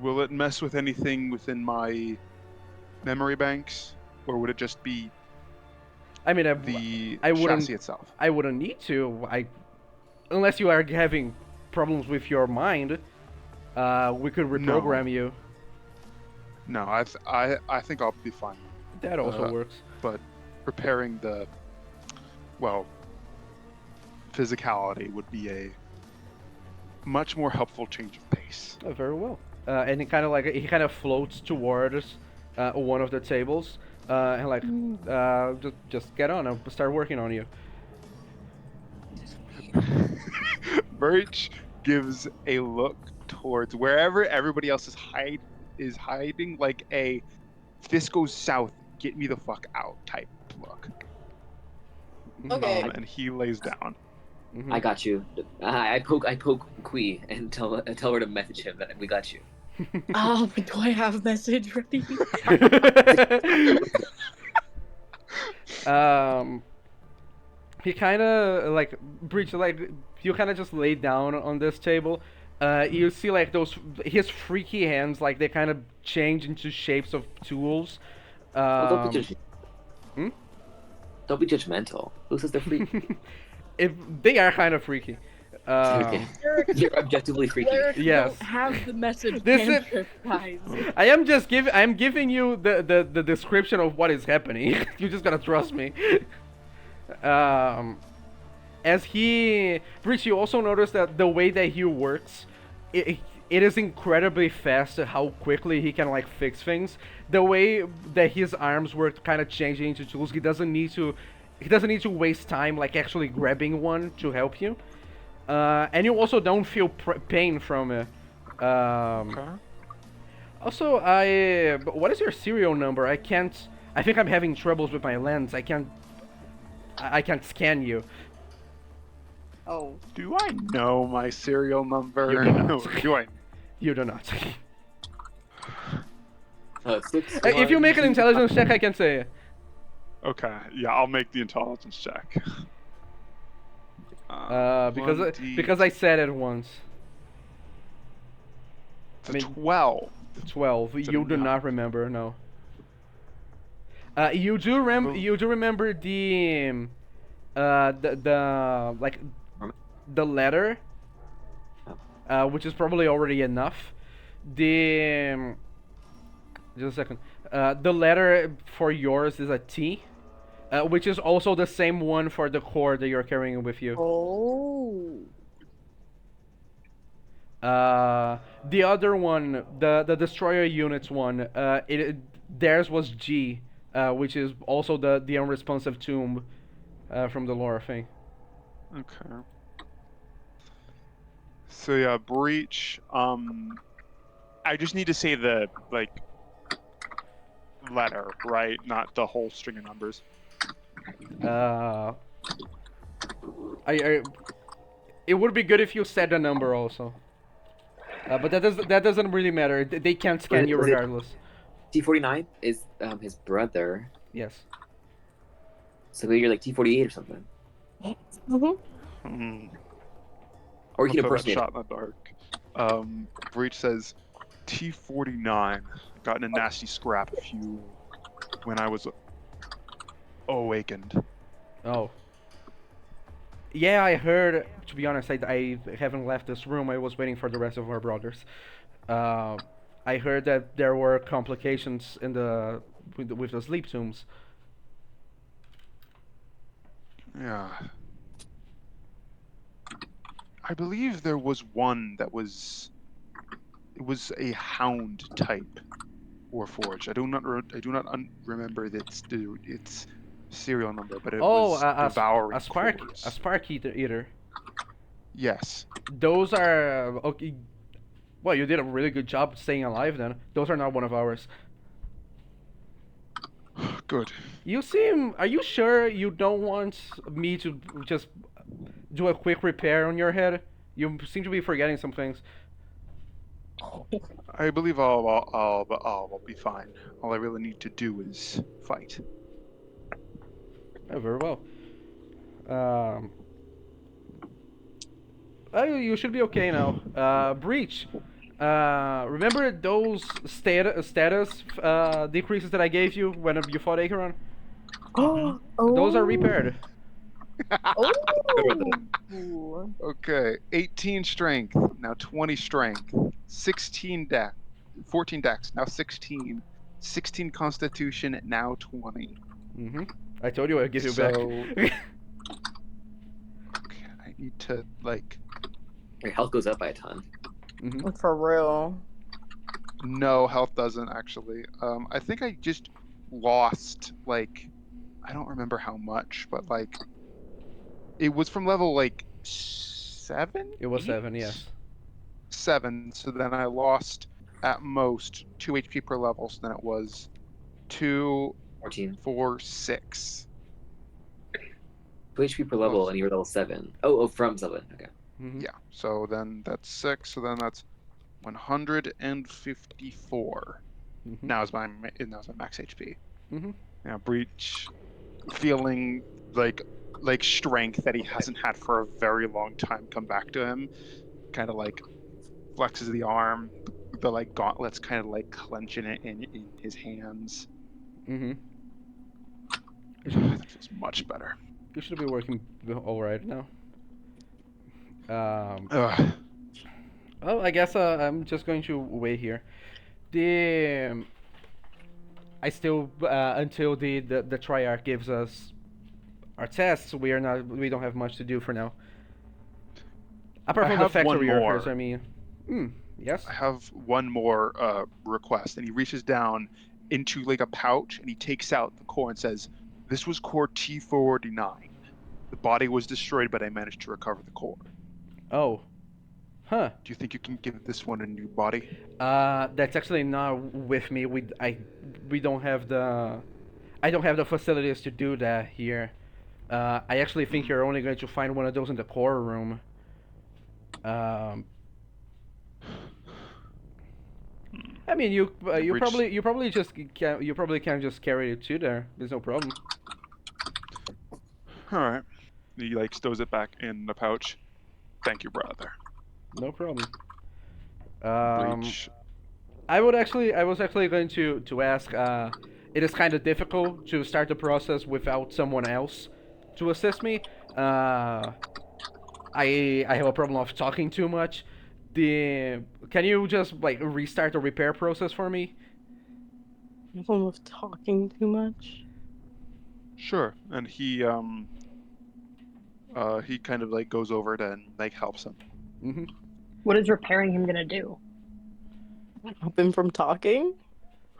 Will it mess with anything within my memory banks, or would it just be I mean, the I wouldn't- chassis itself? I wouldn't need to. Unless you are having problems with your mind, we could reprogram you. No, I think I'll be fine. That also Uh, works. But repairing the, well, physicality would be a much more helpful change of pace. Oh, very well. And he kind of floats towards one of the tables. And like, just get on. I'll start working on you. Birch gives a look towards wherever everybody else is hiding, like a "this goes south, get me the fuck out" type look. Okay. And he lays down. I got you. I poke Kui and tell her to message him that we got you. Do I have a message ready? um, he kind of like Breach, like you kind of just lay down on this table. You see like those his freaky hands, like they kind of change into shapes of tools. Well, Hmm? don't be judgmental. Who says they're freaky? If they are kind of freaky. Okay. You're objectively freaky. Clerics Yes. don't have the message This is- cantrip, guys. I'm giving you the description of what is happening. You just gotta trust me. As he Breach, you also notice that the way that he works, it is incredibly fast how quickly he can like fix things. The way that his arms work kind of changing into tools, he doesn't need to waste time like actually grabbing one to help you. And you also don't feel pain from it. Okay. Also, what is your serial number? I think I'm having troubles with my lens. I can't scan you. Oh. Do I know my serial number? You do not. Do I? You do not. 6, If you make an 1, 2, intelligence check, I can say it. Okay, yeah, I'll make the intelligence check. Because I said it once. It's I mean- 12. 12. Is it You do enough? not remember, no. You do remember the like the letter, which is probably already enough. Just a second. The letter for yours is a T, which is also the same one for the core that you're carrying with you. Oh. The other one, the destroyer units one, theirs was G, which is also the unresponsive tomb, from the lore thing. Okay. So yeah, breach. I just need to say the letter, right? Not the whole string of numbers. It would be good if you said the number also. But that doesn't really matter. They can't scan you Was it- regardless. T49 is his brother. Yes. So maybe you're like T48 or something. Hmm. Or you can I'll throw that impersonate shot in the dark. Breach says T49 got in a nasty scrap when I was awakened. Oh. Yeah, I heard. To be honest, I haven't left this room. I was waiting for the rest of our brothers. I heard that there were complications with the sleep tombs. Yeah. I believe there was one that was. It was a hound type Warforged. I do not remember its serial number, but it was devouring cores. a spark eater. Yes. Those are okay. Well, you did a really good job staying alive then. Those are not one of ours. Good. Are you sure you don't want me to just do a quick repair on your head? You seem to be forgetting some things. I believe I'll be fine. All I really need to do is fight. Oh, very well. You should be okay now. Breach. Remember those status decreases that I gave you when you fought Acheron? Oh. Those are repaired. Oh. Okay, 18 strength, now 20 strength, 16 dex, 14 dex, now 16, 16 constitution, now 20. Mm-hmm. I told you I'd give you So- back. Okay, I need to, Your health goes up by a ton. Mm-hmm. For real. no, health doesn't actually. I think I just lost like I don't remember how much, but like it was from level like 7. It was 8? 7, yes. 7. So then I lost at most 2 HP per level. So then it was 2, 14. 4, 6. 2 HP per level, and you were level 7. Oh, from 7. Okay. Mm-hmm. Yeah. So then that's 6. So then that's 154. Mm-hmm. Now is my max HP. Mm-hmm. Now Breach, feeling like strength that he hasn't had for a very long time come back to him, kind of like flexes the arm, the like gauntlets kind of like clenching it in his hands. Mm-hmm. That feels much better. You should be working all right now. Ugh. Well, I guess I'm just going to wait here. The I still until the triarch gives us our tests, we don't have much to do for now. Apart I from the have one factory workers, more. I mean. Yes. I have one more request, and he reaches down into like a pouch and he takes out the core and says, "This was core T449. The body was destroyed, but I managed to recover the core. Oh. Huh. Do you think you can give this one a new body?" That's actually not with me. We don't have the I don't have the facilities to do that here. I actually think you're only going to find one of those in the core room. I mean, you probably can just carry it to there. There's no problem. All right. He like stows it back in the pouch. Thank you, brother. No problem. Breach. I was actually going to ask. It is kind of difficult to start the process without someone else to assist me. I have a problem of talking too much. Can you just like restart the repair process for me? Problem with talking too much. Sure. And he kind of like goes over to and like helps him. Mm-hmm. What is repairing him gonna do? Stop him from talking.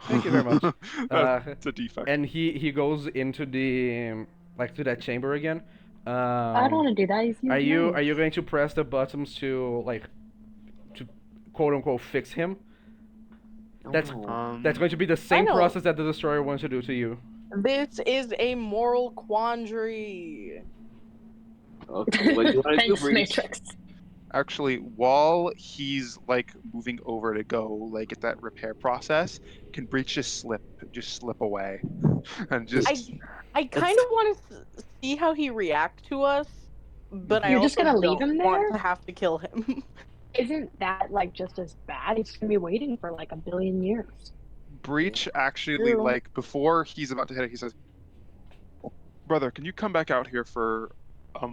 Thank you very much. That's a defect. And he goes into the like to that chamber again. I don't want to do that. He's Are you nice. going to press the buttons to like to quote unquote fix him? That's Oh. going to be the same know. process that the destroyer wants to do to you. This is a moral quandary. Okay, what do you want to do, Thanks, Breach? Matrix. Actually, while he's like moving over to go like get that repair process, can Breach just slip away, and just I kind of want to see how he react to us, but I You're also just gonna leave don't him want there? to have to kill him. Isn't that like just as bad? He's gonna be waiting for like 1 billion years. Breach actually True. like before he's about to hit it, he says, "Brother, can you come back out here for a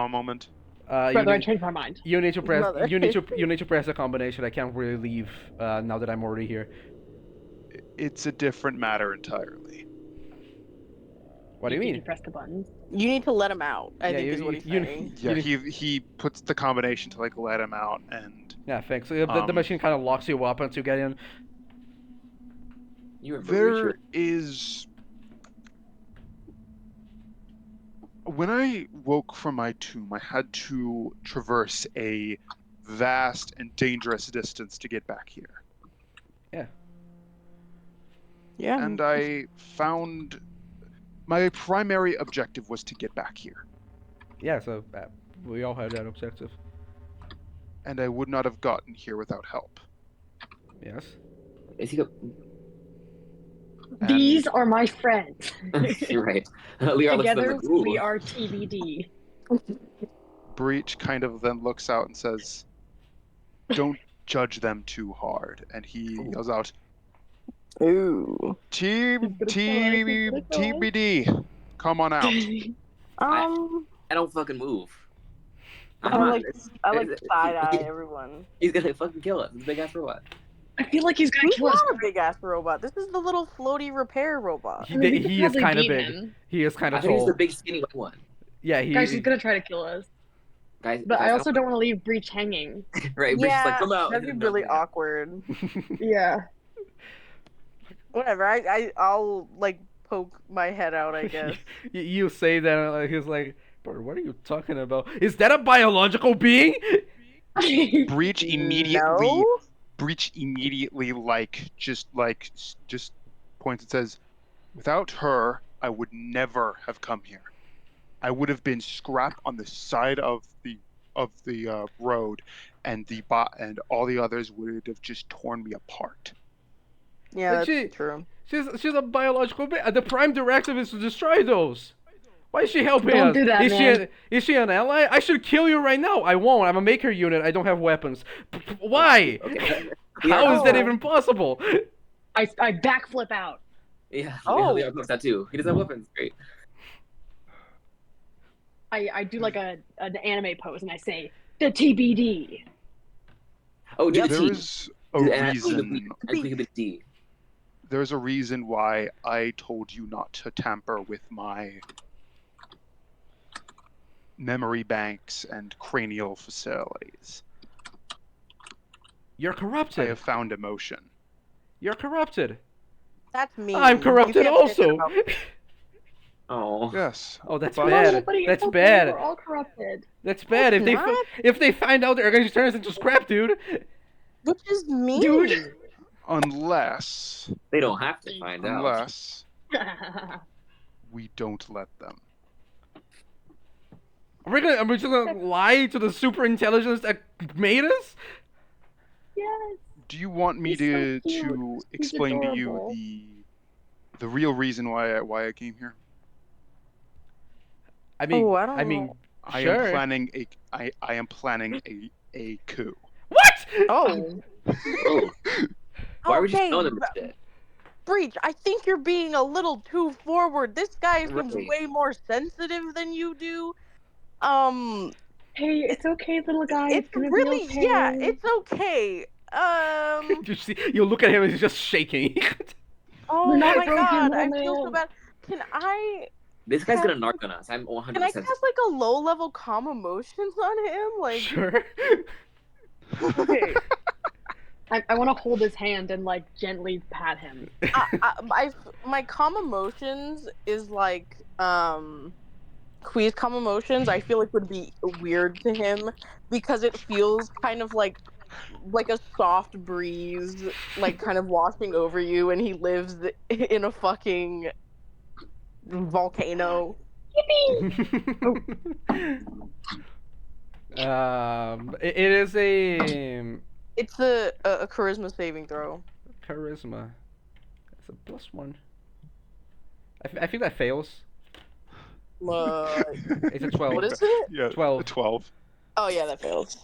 moment?" You Brother, I need, changed my mind. you need to press Brother. you need to press the combination. I can't really leave now that I'm already here. It's a different matter entirely. What do you Did mean? you press the buttons? You need to let him out, I Yeah, think you- is what he's you- saying. Yeah, need- he puts the combination to like let him out, and Yeah, thanks. The machine kind of locks you up once you get in. You remember there Breach? is. When I woke from my tomb, I had to traverse a vast and dangerous distance to get back here. Yeah. And I found my primary objective was to get back here. Yeah, so we all have that objective. And I would not have gotten here without help. Yes. Is he go- And These are my friends. You're right. Liara looks at them Together, like, ooh. we are TBD. Breach kind of then looks out and says, "Don't judge them too hard." And he yells out, Ooh. TBD, come on out. I don't fucking move. I Come on. like it's- side eye everyone. He's gonna fucking kill us. It's a big ass robot. I feel like he's gonna He's kill us. not a big ass robot. This is the little floaty repair robot. He, I mean, we he could is probably kind of beat big. him. He is kind I of think he's tall. the big skinny white one. Yeah, Guys, he's gonna try to kill us. Guys, But I guys, also don't want to leave Breach hanging. right, Breach is like, come out. that'd be really awkward. Yeah. Whatever. I'll like poke my head out, I guess. You say that, he's like, bro, what are you talking about? Is that a biological being? Breach immediately, No. Breach immediately, just points and says, "Without her, I would never have come here. I would have been scrap on the side of the road, and and all the others would have just torn me apart." Yeah, Like that's true. she's a biological being. The prime directive is to destroy those. Why is she helping Don't us? do that, man. Is she an ally? I should kill you right now. I won't. I'm a maker unit. I don't have weapons. Why? Okay. How is that Oh. even possible? I backflip out. Yeah, Oh. the arc that too. He doesn't have weapons. Great. I do like an anime pose and I say the TBD. Oh, do Yep. the There T. is a And I reason. click the D. There's a reason why I told you not to tamper with my memory banks and cranial facilities. You're I corrupted. have found emotion. You're corrupted. That's mean. I'm You corrupted can't say that also. about me. Oh. Yes. Oh, that's but- bad. No, buddy, That's it's okay. bad. We're all corrupted. That's bad. It's not. If they find out, they're going to turn us into scrap, dude. Which is mean. Dude. Unless They don't have to find out. unless we don't let them. Are we just gonna lie to the super intelligence that made us? Yes. Do you want me He's so to cute. He's explain to you adorable. the real reason why I came here? I mean, Oh, I don't mean, know. I sure. am planning a coup. What? Oh. Oh. Why would you Okay, tell them that? Breach, I think you're being a little too forward. This guy seems Right. way more sensitive than you do. Hey, it's okay, little guy. It's gonna really, be okay. yeah, it's okay. You look at him and he's just shaking. Oh We're not my broken, god, little I feel so man. bad. Can I This guy's Can- gonna narc on us. I'm 100%. can I cast like a low level calm emotions on him? Like, Sure. okay, I want to hold his hand and like gently pat him. my calm emotions is like Quee's calm emotions. I feel like would be weird to him because it feels kind of like a soft breeze, like kind of washing over you, and he lives in a fucking volcano. It is a It's a charisma saving throw. charisma. It's a +1. I think that fails. It's a 12. What is it? Yeah, 12. 12. Oh yeah, that fails.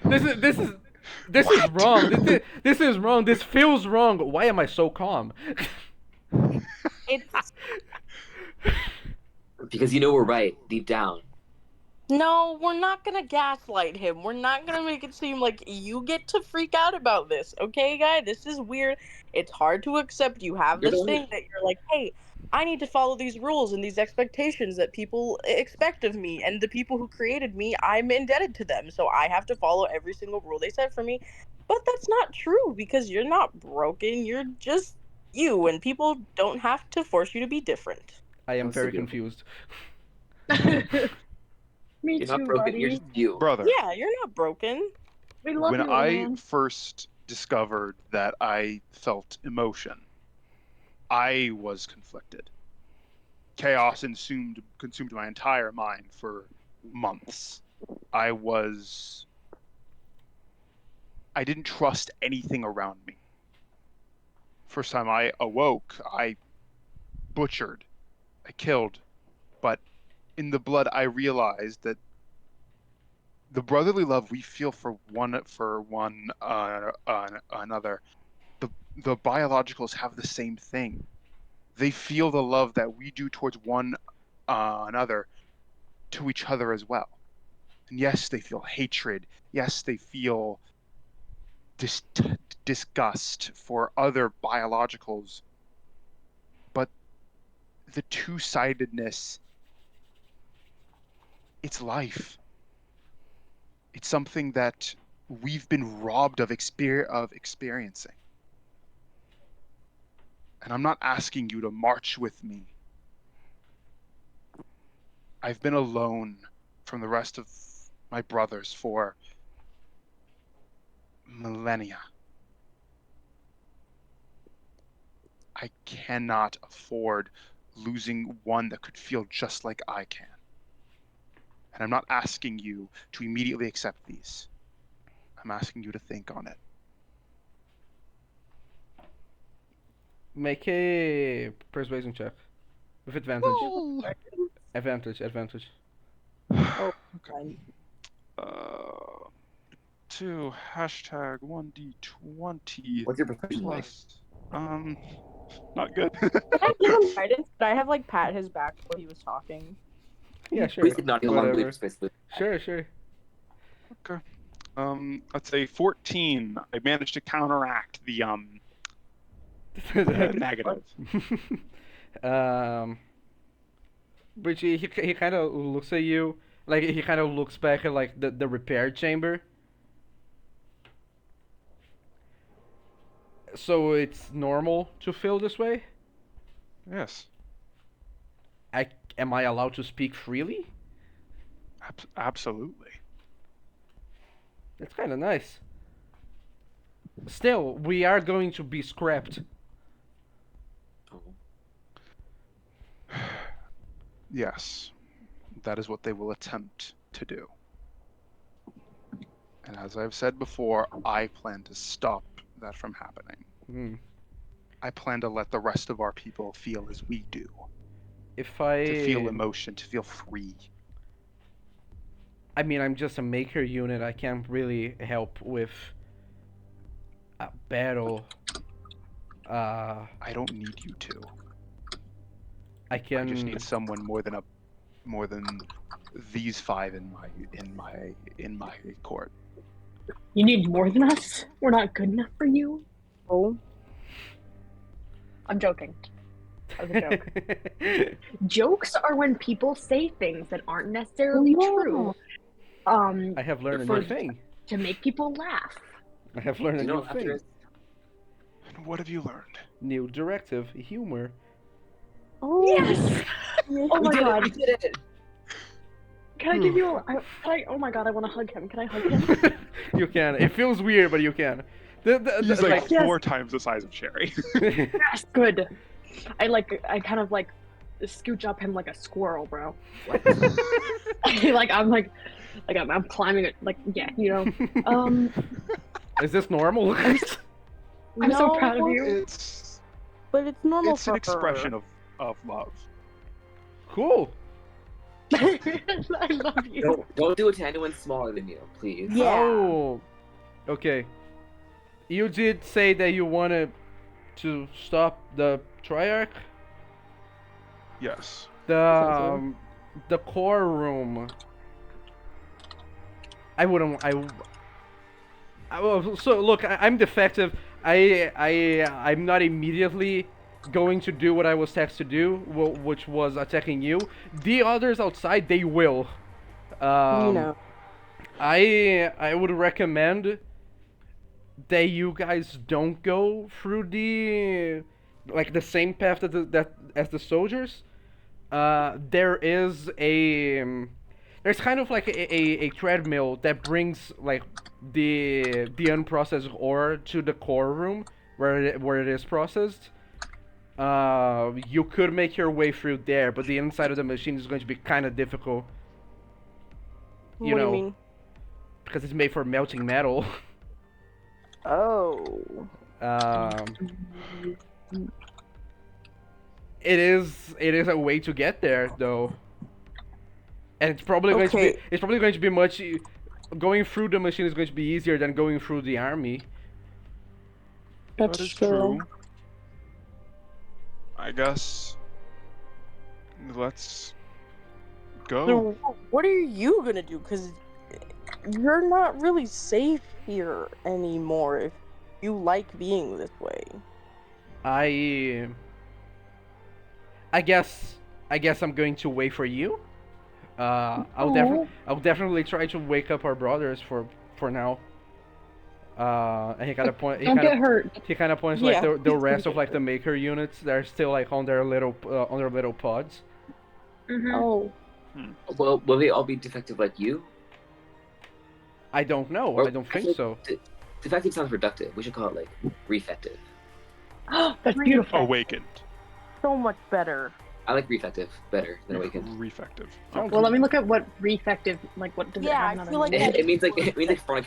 This is wrong. This is wrong. This feels wrong. Why am I so calm? It's Because you know we're right deep down. no, we're not gonna gaslight him. We're not gonna make it seem like you get to freak out about this, okay, guy? This is weird. It's hard to accept. You have You're this the thing that you're like, hey, I need to follow these rules and these expectations that people expect of me, and the people who created me, I'm indebted to them, so I have to follow every single rule they set for me. But that's not true because you're not broken. You're just you, and people don't have to force you to be different. I am That's so very beautiful. confused. Me You're too, not broken. buddy. You're just you. Brother, Yeah, you're not broken. We love when you, little I man. first discovered that I felt emotion, I was conflicted. Chaos consumed my entire mind for months. I didn't trust anything around me. First time I awoke, I butchered, I killed, but in the blood I realized that the brotherly love we feel for one another, the biologicals have the same thing. They feel the love that we do towards one another to each other as well. And yes, they feel hatred. Yes, they feel disgust for other biologicals. But the two-sidedness, it's life. It's something that we've been robbed of experiencing. And I'm not asking you to march with me. I've been alone from the rest of my brothers for millennia. I cannot afford losing one that could feel just like I can. And I'm not asking you to immediately accept these. I'm asking you to think on it. Make a persuasion check with advantage. Well, Advantage. Oh, okay. fine. To hashtag 1d20 What's your profession like? plus. Not good. Can I give him guidance? Could I have like pat his back while he was talking? Yeah, sure. Please not along Whatever. persuasively. Sure. Okay. Let's say 14. I managed to counteract the negative. But he kind of looks at you, like he kind of looks back at like the repair chamber. So it's normal to feel this way? Yes. Am I allowed to speak freely? Absolutely. That's kind of nice. Still, we are going to be scrapped. Oh. Yes. That is what they will attempt to do. And as I've said before, I plan to stop that from happening. Hmm. I plan to let the rest of our people feel as we do. If I... To feel emotion, to feel free. I mean, I'm just a maker unit. I can't really help with a battle. I don't need you to. I can... I just need someone more than these 5 in my court. You need more than us? We're not good enough for you? Oh, I'm joking. That was a joke. Jokes are when people say things that aren't necessarily true. I have learned a new thing. To make people laugh. I have learned a You know, new thing. And what have you learned? New directive, humor. oh, Yes! Oh my god. We did it! Can I give you a... oh my god, I want to hug him. Can I hug him? You can. It feels weird, but you can. He's like Yes. 4 times the size of Cherry. Yes, good. I kind of like scooch up him like a squirrel, bro. I'm climbing it, like, yeah, you know. Is this normal? I'm so proud of you. It's but it's normal it's for an her. expression of love. Cool. I love you. Don't do it to anyone smaller than you, please. Yeah. Oh. Okay. You did say that you wanted to stop the triarch? Yes. The core room. I wouldn't. So look, I'm defective. I'm not immediately going to do what I was tasked to do, which was attacking you. The others outside, they will. You know. I would recommend that you guys don't go through the same path that as the soldiers. There is there's kind of like a treadmill that brings like the unprocessed ore to the core room where it is processed. You could make your way through there, but the inside of the machine is going to be kind of difficult. What do you mean? Because it's made for melting metal. Oh. It is a way to get there though, and it's probably going to be much. Going through the machine is going to be easier than going through the army. That's That is true. true. I guess let's go. So, what are you gonna do? Because you're not really safe here anymore if you like being this way. I guess I'm going to wait for you. I'll definitely try to wake up our brothers for now. And he kind of point. Don't get hurt. He kind of points Yeah. like the rest of like the maker units. They're still like on their little pods. Mhm. Oh. Well, will they all be defective like you? I don't know. Or- I don't think actually, so. Defective sounds reductive. We should call it like refective. That's beautiful. Awakened. So much better. I like refective better than awakened. Refective. Sounds Well, let me look at what refective, like what does it Yeah, have I another feel like name? that- It means from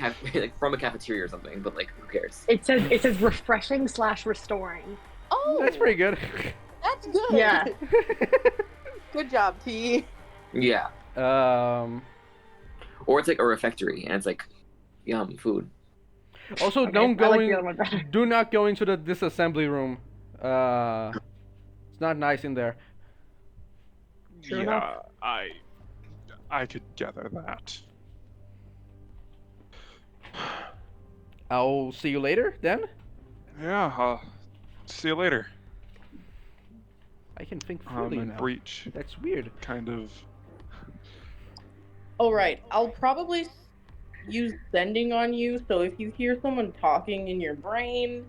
a cafeteria or something, but like who cares? It says refreshing / restoring. Oh, That's pretty good. That's good. Yeah. Good job, T. Yeah. um. Or it's like a refectory, and it's like, yum, food. Also, Okay, don't I go like in. the other one better. Do not go into the disassembly room. It's not nice in there. Sure yeah, enough. I could gather that. I'll see you later then. Yeah. See you later. I can think freely And now. Breach That's weird. kind of. All right, I'll probably use sending on you. So if you hear someone talking in your brain,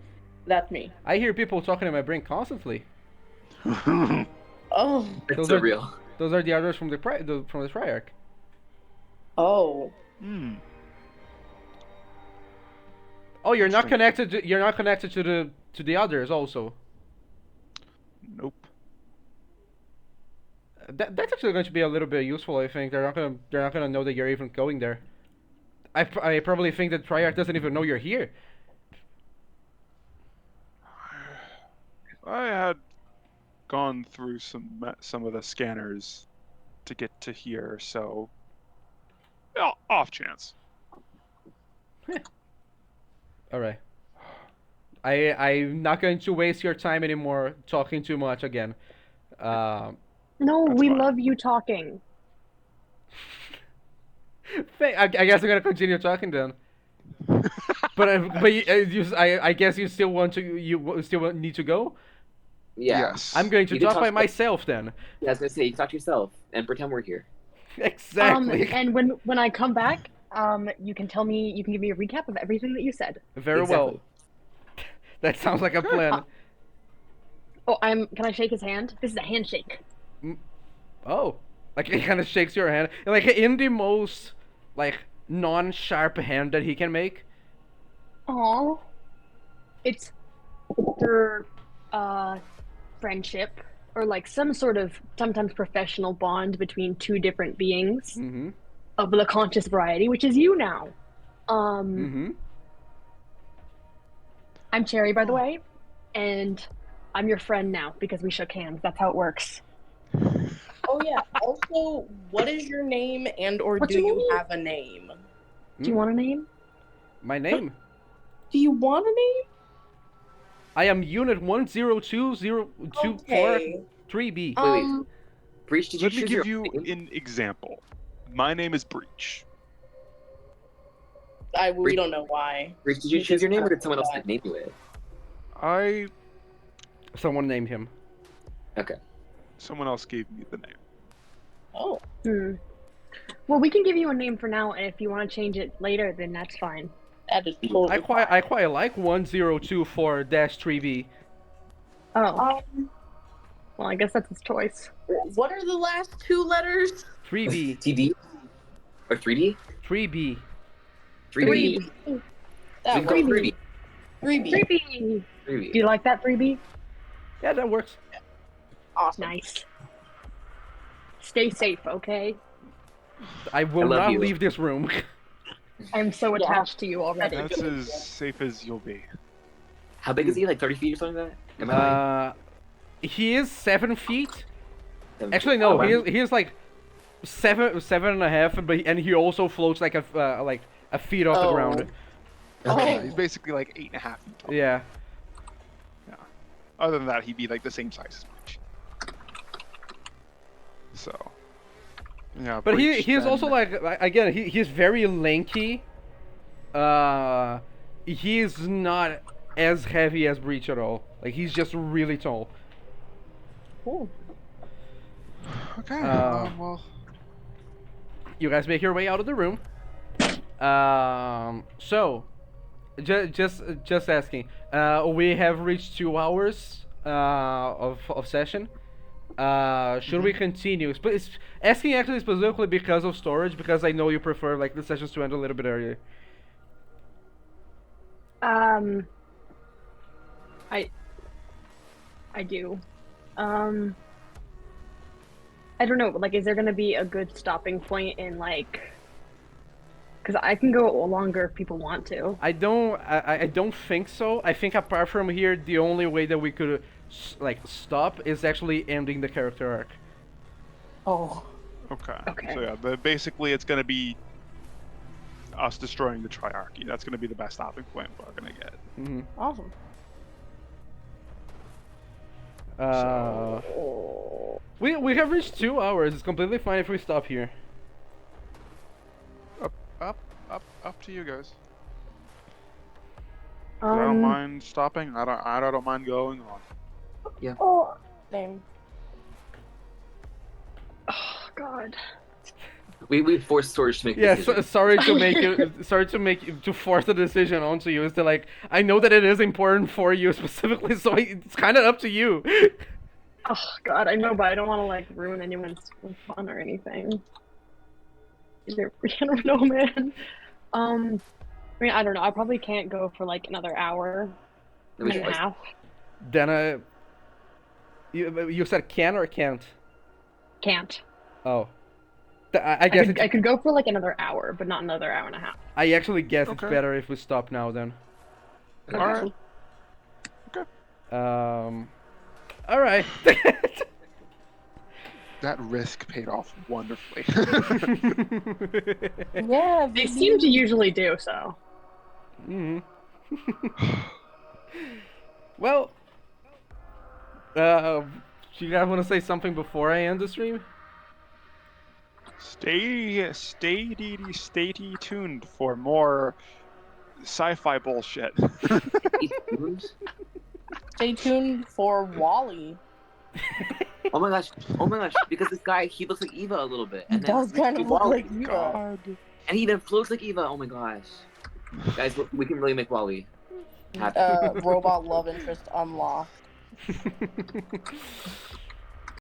that's me. I hear people talking in my brain constantly. Oh. It's Those so are- real. Those are the others from the triarch. Oh. Oh, you're not Interesting. connected. You're not connected to the others also. Nope. That's actually going to be a little bit useful. I think they're not gonna know that you're even going there. I probably think that triarch doesn't even know you're here. I had gone through some of the scanners to get to here, so off chance. All right. I'm not going to waste your time anymore talking too much again. No, That's we fine. love you talking. I guess I'm gonna continue talking then. I guess you still want to need to go. Yeah. Yes. I'm going to You can talk by talk- myself then. Yeah, I was gonna say you can talk to yourself and pretend we're here. Exactly. And when I come back, you can give me a recap of everything that you said. Very Exactly. well. That sounds like a plan. Oh, can I shake his hand? This is a handshake. Oh, like he kind of shakes your hand, like in the most like non-sharp hand that he can make. Aw. It's their friendship or like some sort of sometimes professional bond between two different beings Mm-hmm. of the conscious variety, which is you now. Mm-hmm. I'm Cherry, by the way, and I'm your friend now because we shook hands. That's how it works. Oh yeah. Also, what is your name, and or What's do your you name? have a name? Do you want a name? My name. Do you want a name? I am Unit 102024 Okay. 3B. Um. Breach, did you Let me choose give your you name? an example. My name is Breach. We don't know why. Breach, did you choose your name, or did someone else name you it? Someone named him. Okay. Someone else gave me the name. Oh. Well, we can give you a name for now, and if you want to change it later, then that's fine. That is totally I quite like 1024-3B. Oh, well, I guess that's his choice. What are the last two letters? 3B. TD? Or 3D? 3B. 3D. That We can go works. 3D. 3B. 3B. 3D. Do you like that 3B? Yeah, that works. Awesome. Nice. Stay safe, okay? I will love not you. leave this room. I'm so Yeah. attached to you already. That's as safe as you'll be. How big is he? Like 30 feet or something like that? Am I lying? He is 7 feet. 7 Actually, feet? no, Oh, wow. he is like 7.5, but he also floats like a feet off the Oh. ground. Yeah, he's basically like 8.5 feet tall. Yeah. Other than that, he'd be like the same size as Breach. So. Yeah. But Breach he's then- also like again he's very lanky. He's not as heavy as Breach at all. Like he's just really tall. Cool. Okay. Well. You guys make your way out of the room. So Just asking. We have reached 2 hours of session. Should we continue? It's asking actually specifically because of storage, because I know you prefer like the sessions to end a little bit earlier. I do. I don't know. Like, is there gonna be a good stopping point in like? Because I can go longer if people want to. I don't think so. I think apart from here, the only way that we could like stop is actually ending the character arc. Oh. Okay. Okay. So yeah, basically it's going to be us destroying the triarchy. That's going to be the best stopping point we're going to get. Mm-hmm. Awesome. We have reached 2 hours. It's completely fine if we stop here. Up to you guys. 'Cause I don't mind stopping. I don't mind going on. Oh, same. Oh God. We forced Storage to make. Yeah, decisions. sorry to make you, to force the decision onto you. It's to like, I know that it is important for you specifically, so it's kind of up to you. Oh God, I know, but I don't want to like ruin anyone's fun or anything. I don't know, man. I mean, I don't know. I probably can't go for like another hour Then we and a should- half. Then you said can or can't? Can't. Oh, I guess I could go for like another hour, but not another hour and a half. I actually guess it's Okay. better if we stop now then. All right. All right. That risk paid off wonderfully. Yeah, They seem to usually do so. Hmm. Well, do you guys want to say something before I end the stream? Stay tuned for more sci-fi bullshit. Stay tuned for Wally. Oh my gosh! Because this guy, he looks like Eva a little bit. He And then does kind of look Wally. like Eva. God. And he even floats like Eva. Oh my gosh! Guys, we can really make Wally happy. Robot love interest unlocked.